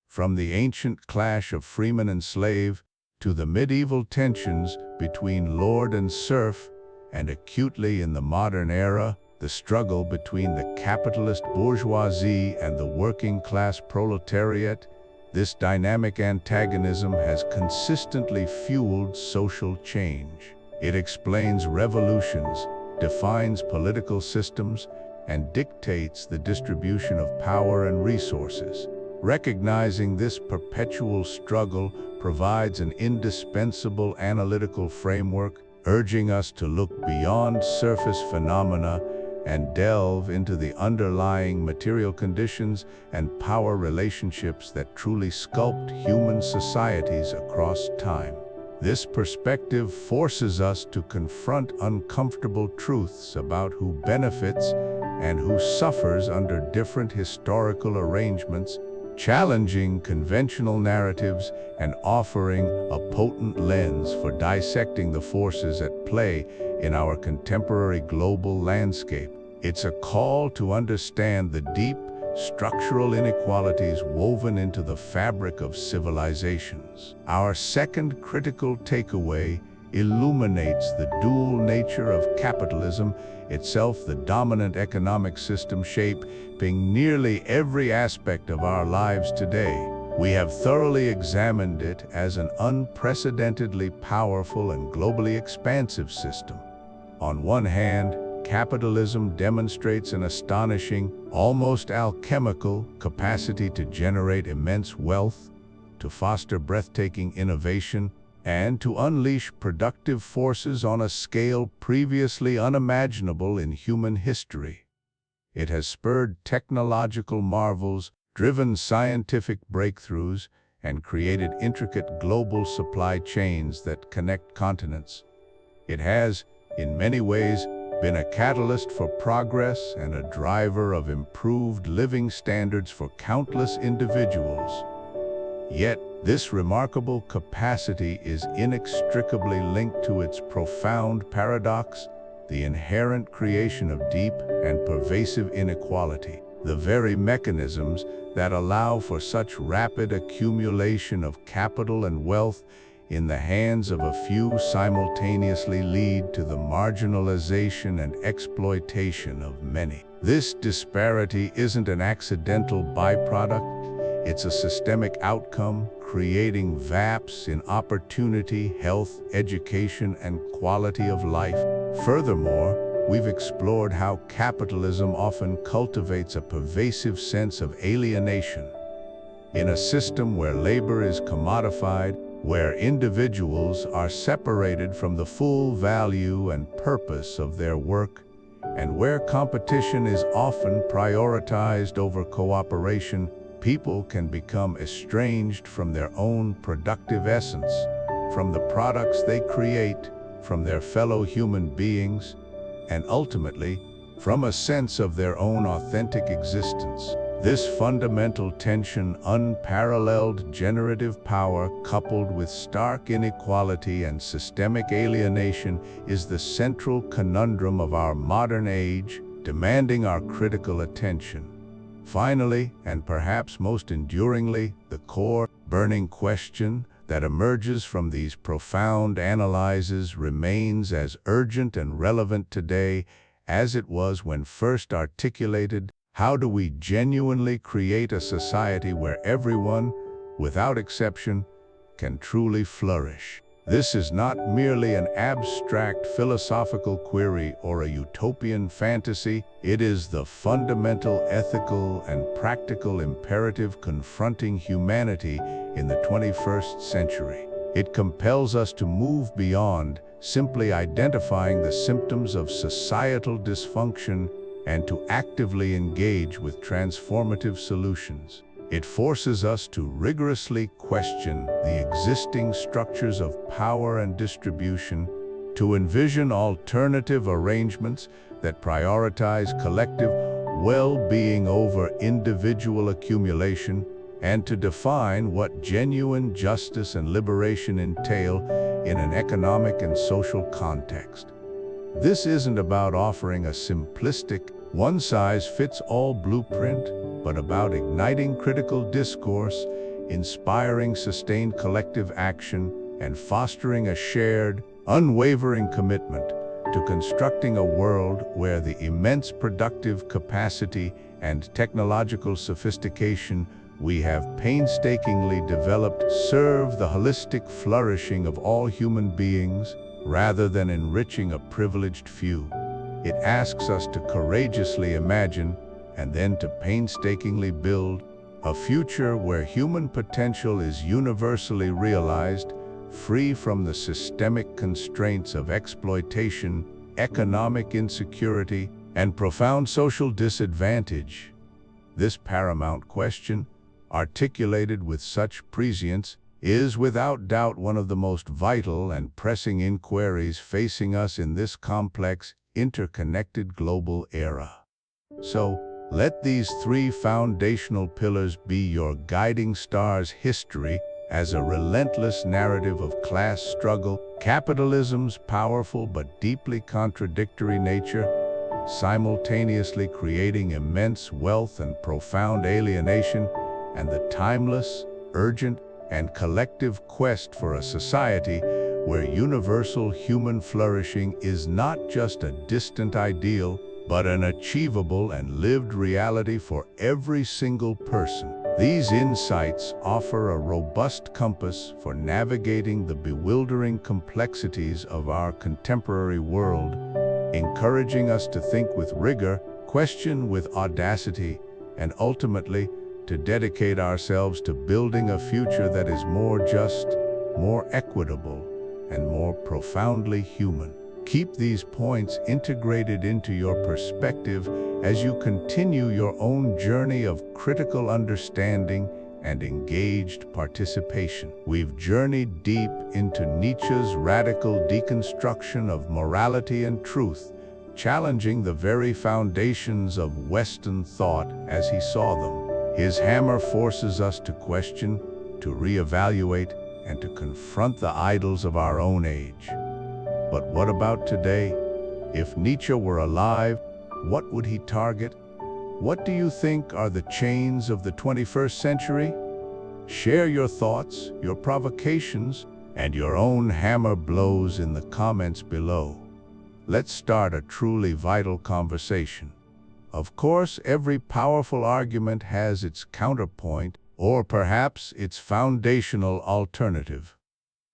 From the ancient clash of freeman and slave, to the medieval tensions between lord and serf, and acutely in the modern era, the struggle between the capitalist bourgeoisie and the working-class proletariat, this dynamic antagonism has consistently fueled social change. It explains revolutions, defines political systems, and dictates the distribution of power and resources. Recognizing this perpetual struggle provides an indispensable analytical framework, urging us to look beyond surface phenomena and delve into the underlying material conditions and power relationships that truly sculpt human societies across time. This perspective forces us to confront uncomfortable truths about who benefits and who suffers under different historical arrangements, challenging conventional narratives and offering a potent lens for dissecting the forces at play in our contemporary global landscape. It's a call to understand the deep, structural inequalities woven into the fabric of civilizations. Our second critical takeaway illuminates the dual nature of capitalism, itself the dominant economic system shaping nearly every aspect of our lives today. We have thoroughly examined it as an unprecedentedly powerful and globally expansive system. On one hand, capitalism demonstrates an astonishing, almost alchemical capacity to generate immense wealth, to foster breathtaking innovation, and to unleash productive forces on a scale previously unimaginable in human history. It has spurred technological marvels, driven scientific breakthroughs, and created intricate global supply chains that connect continents. It has, in many ways, been a catalyst for progress and a driver of improved living standards for countless individuals. Yet, this remarkable capacity is inextricably linked to its profound paradox, the inherent creation of deep and pervasive inequality. The very mechanisms that allow for such rapid accumulation of capital and wealth in the hands of a few simultaneously lead to the marginalization and exploitation of many. This disparity isn't an accidental byproduct, it's a systemic outcome, creating gaps in opportunity, health, education, and quality of life. Furthermore, we've explored how capitalism often cultivates a pervasive sense of alienation. In a system where labor is commodified, where individuals are separated from the full value and purpose of their work, and where competition is often prioritized over cooperation, people can become estranged from their own productive essence, from the products they create, from their fellow human beings, and ultimately, from a sense of their own authentic existence. This fundamental tension, unparalleled generative power coupled with stark inequality and systemic alienation, is the central conundrum of our modern age, demanding our critical attention. Finally, and perhaps most enduringly, the core, burning question that emerges from these profound analyses remains as urgent and relevant today as it was when first articulated. How do we genuinely create a society where everyone, without exception, can truly flourish? This is not merely an abstract philosophical query or a utopian fantasy. It is the fundamental ethical and practical imperative confronting humanity in the 21st century. It compels us to move beyond simply identifying the symptoms of societal dysfunction and to actively engage with transformative solutions. It forces us to rigorously question the existing structures of power and distribution, to envision alternative arrangements that prioritize collective well-being over individual accumulation, and to define what genuine justice and liberation entail in an economic and social context. This isn't about offering a simplistic, one-size-fits-all blueprint, but about igniting critical discourse, inspiring sustained collective action, and fostering a shared, unwavering commitment to constructing a world where the immense productive capacity and technological sophistication we have painstakingly developed serve the holistic flourishing of all human beings, rather than enriching a privileged few. It asks us to courageously imagine, and then to painstakingly build, a future where human potential is universally realized, free from the systemic constraints of exploitation, economic insecurity, and profound social disadvantage. This paramount question, articulated with such prescience, is without doubt one of the most vital and pressing inquiries facing us in this complex, interconnected global era. So, let these three foundational pillars be your guiding stars: history as a relentless narrative of class struggle, capitalism's powerful but deeply contradictory nature, simultaneously creating immense wealth and profound alienation, and the timeless, urgent, and collective quest for a society where universal human flourishing is not just a distant ideal, but an achievable and lived reality for every single person. These insights offer a robust compass for navigating the bewildering complexities of our contemporary world, encouraging us to think with rigor, question with audacity, and ultimately, to dedicate ourselves to building a future that is more just, more equitable, and more profoundly human. Keep these points integrated into your perspective as you continue your own journey of critical understanding and engaged participation. We've journeyed deep into Nietzsche's radical deconstruction of morality and truth, challenging the very foundations of Western thought as he saw them. His hammer forces us to question, to reevaluate, and to confront the idols of our own age. But what about today? If Nietzsche were alive, what would he target? What do you think are the chains of the 21st century? Share your thoughts, your provocations, and your own hammer blows in the comments below. Let's start a truly vital conversation. Of course, every powerful argument has its counterpoint, or perhaps its foundational alternative.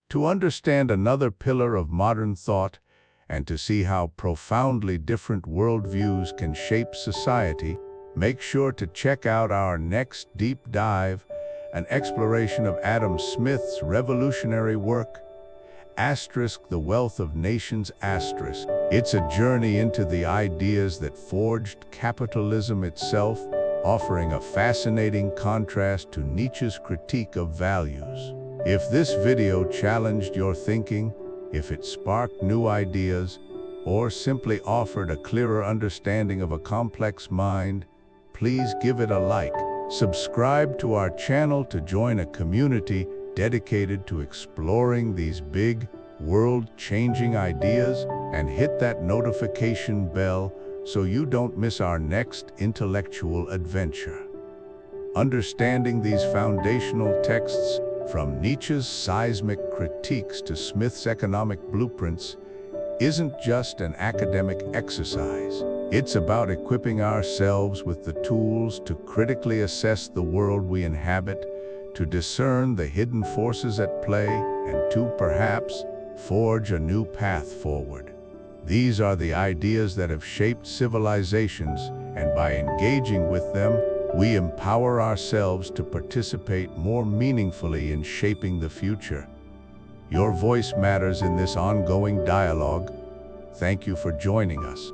To understand another pillar of modern thought, and to see how profoundly different worldviews can shape society, make sure to check out our next deep dive, an exploration of Adam Smith's revolutionary work, The Wealth of Nations. It's a journey into the ideas that forged capitalism itself, offering a fascinating contrast to Nietzsche's critique of values. If this video challenged your thinking, if it sparked new ideas, or simply offered a clearer understanding of a complex mind, please give it a like. Subscribe to our channel to join a community dedicated to exploring these big, world-changing ideas, and hit that notification bell so you don't miss our next intellectual adventure. Understanding these foundational texts, from Nietzsche's seismic critiques to Smith's economic blueprints, isn't just an academic exercise. It's about equipping ourselves with the tools to critically assess the world we inhabit, to discern the hidden forces at play, and to, perhaps, forge a new path forward. These are the ideas that have shaped civilizations, and by engaging with them, we empower ourselves to participate more meaningfully in shaping the future. Your voice matters in this ongoing dialogue. Thank you for joining us.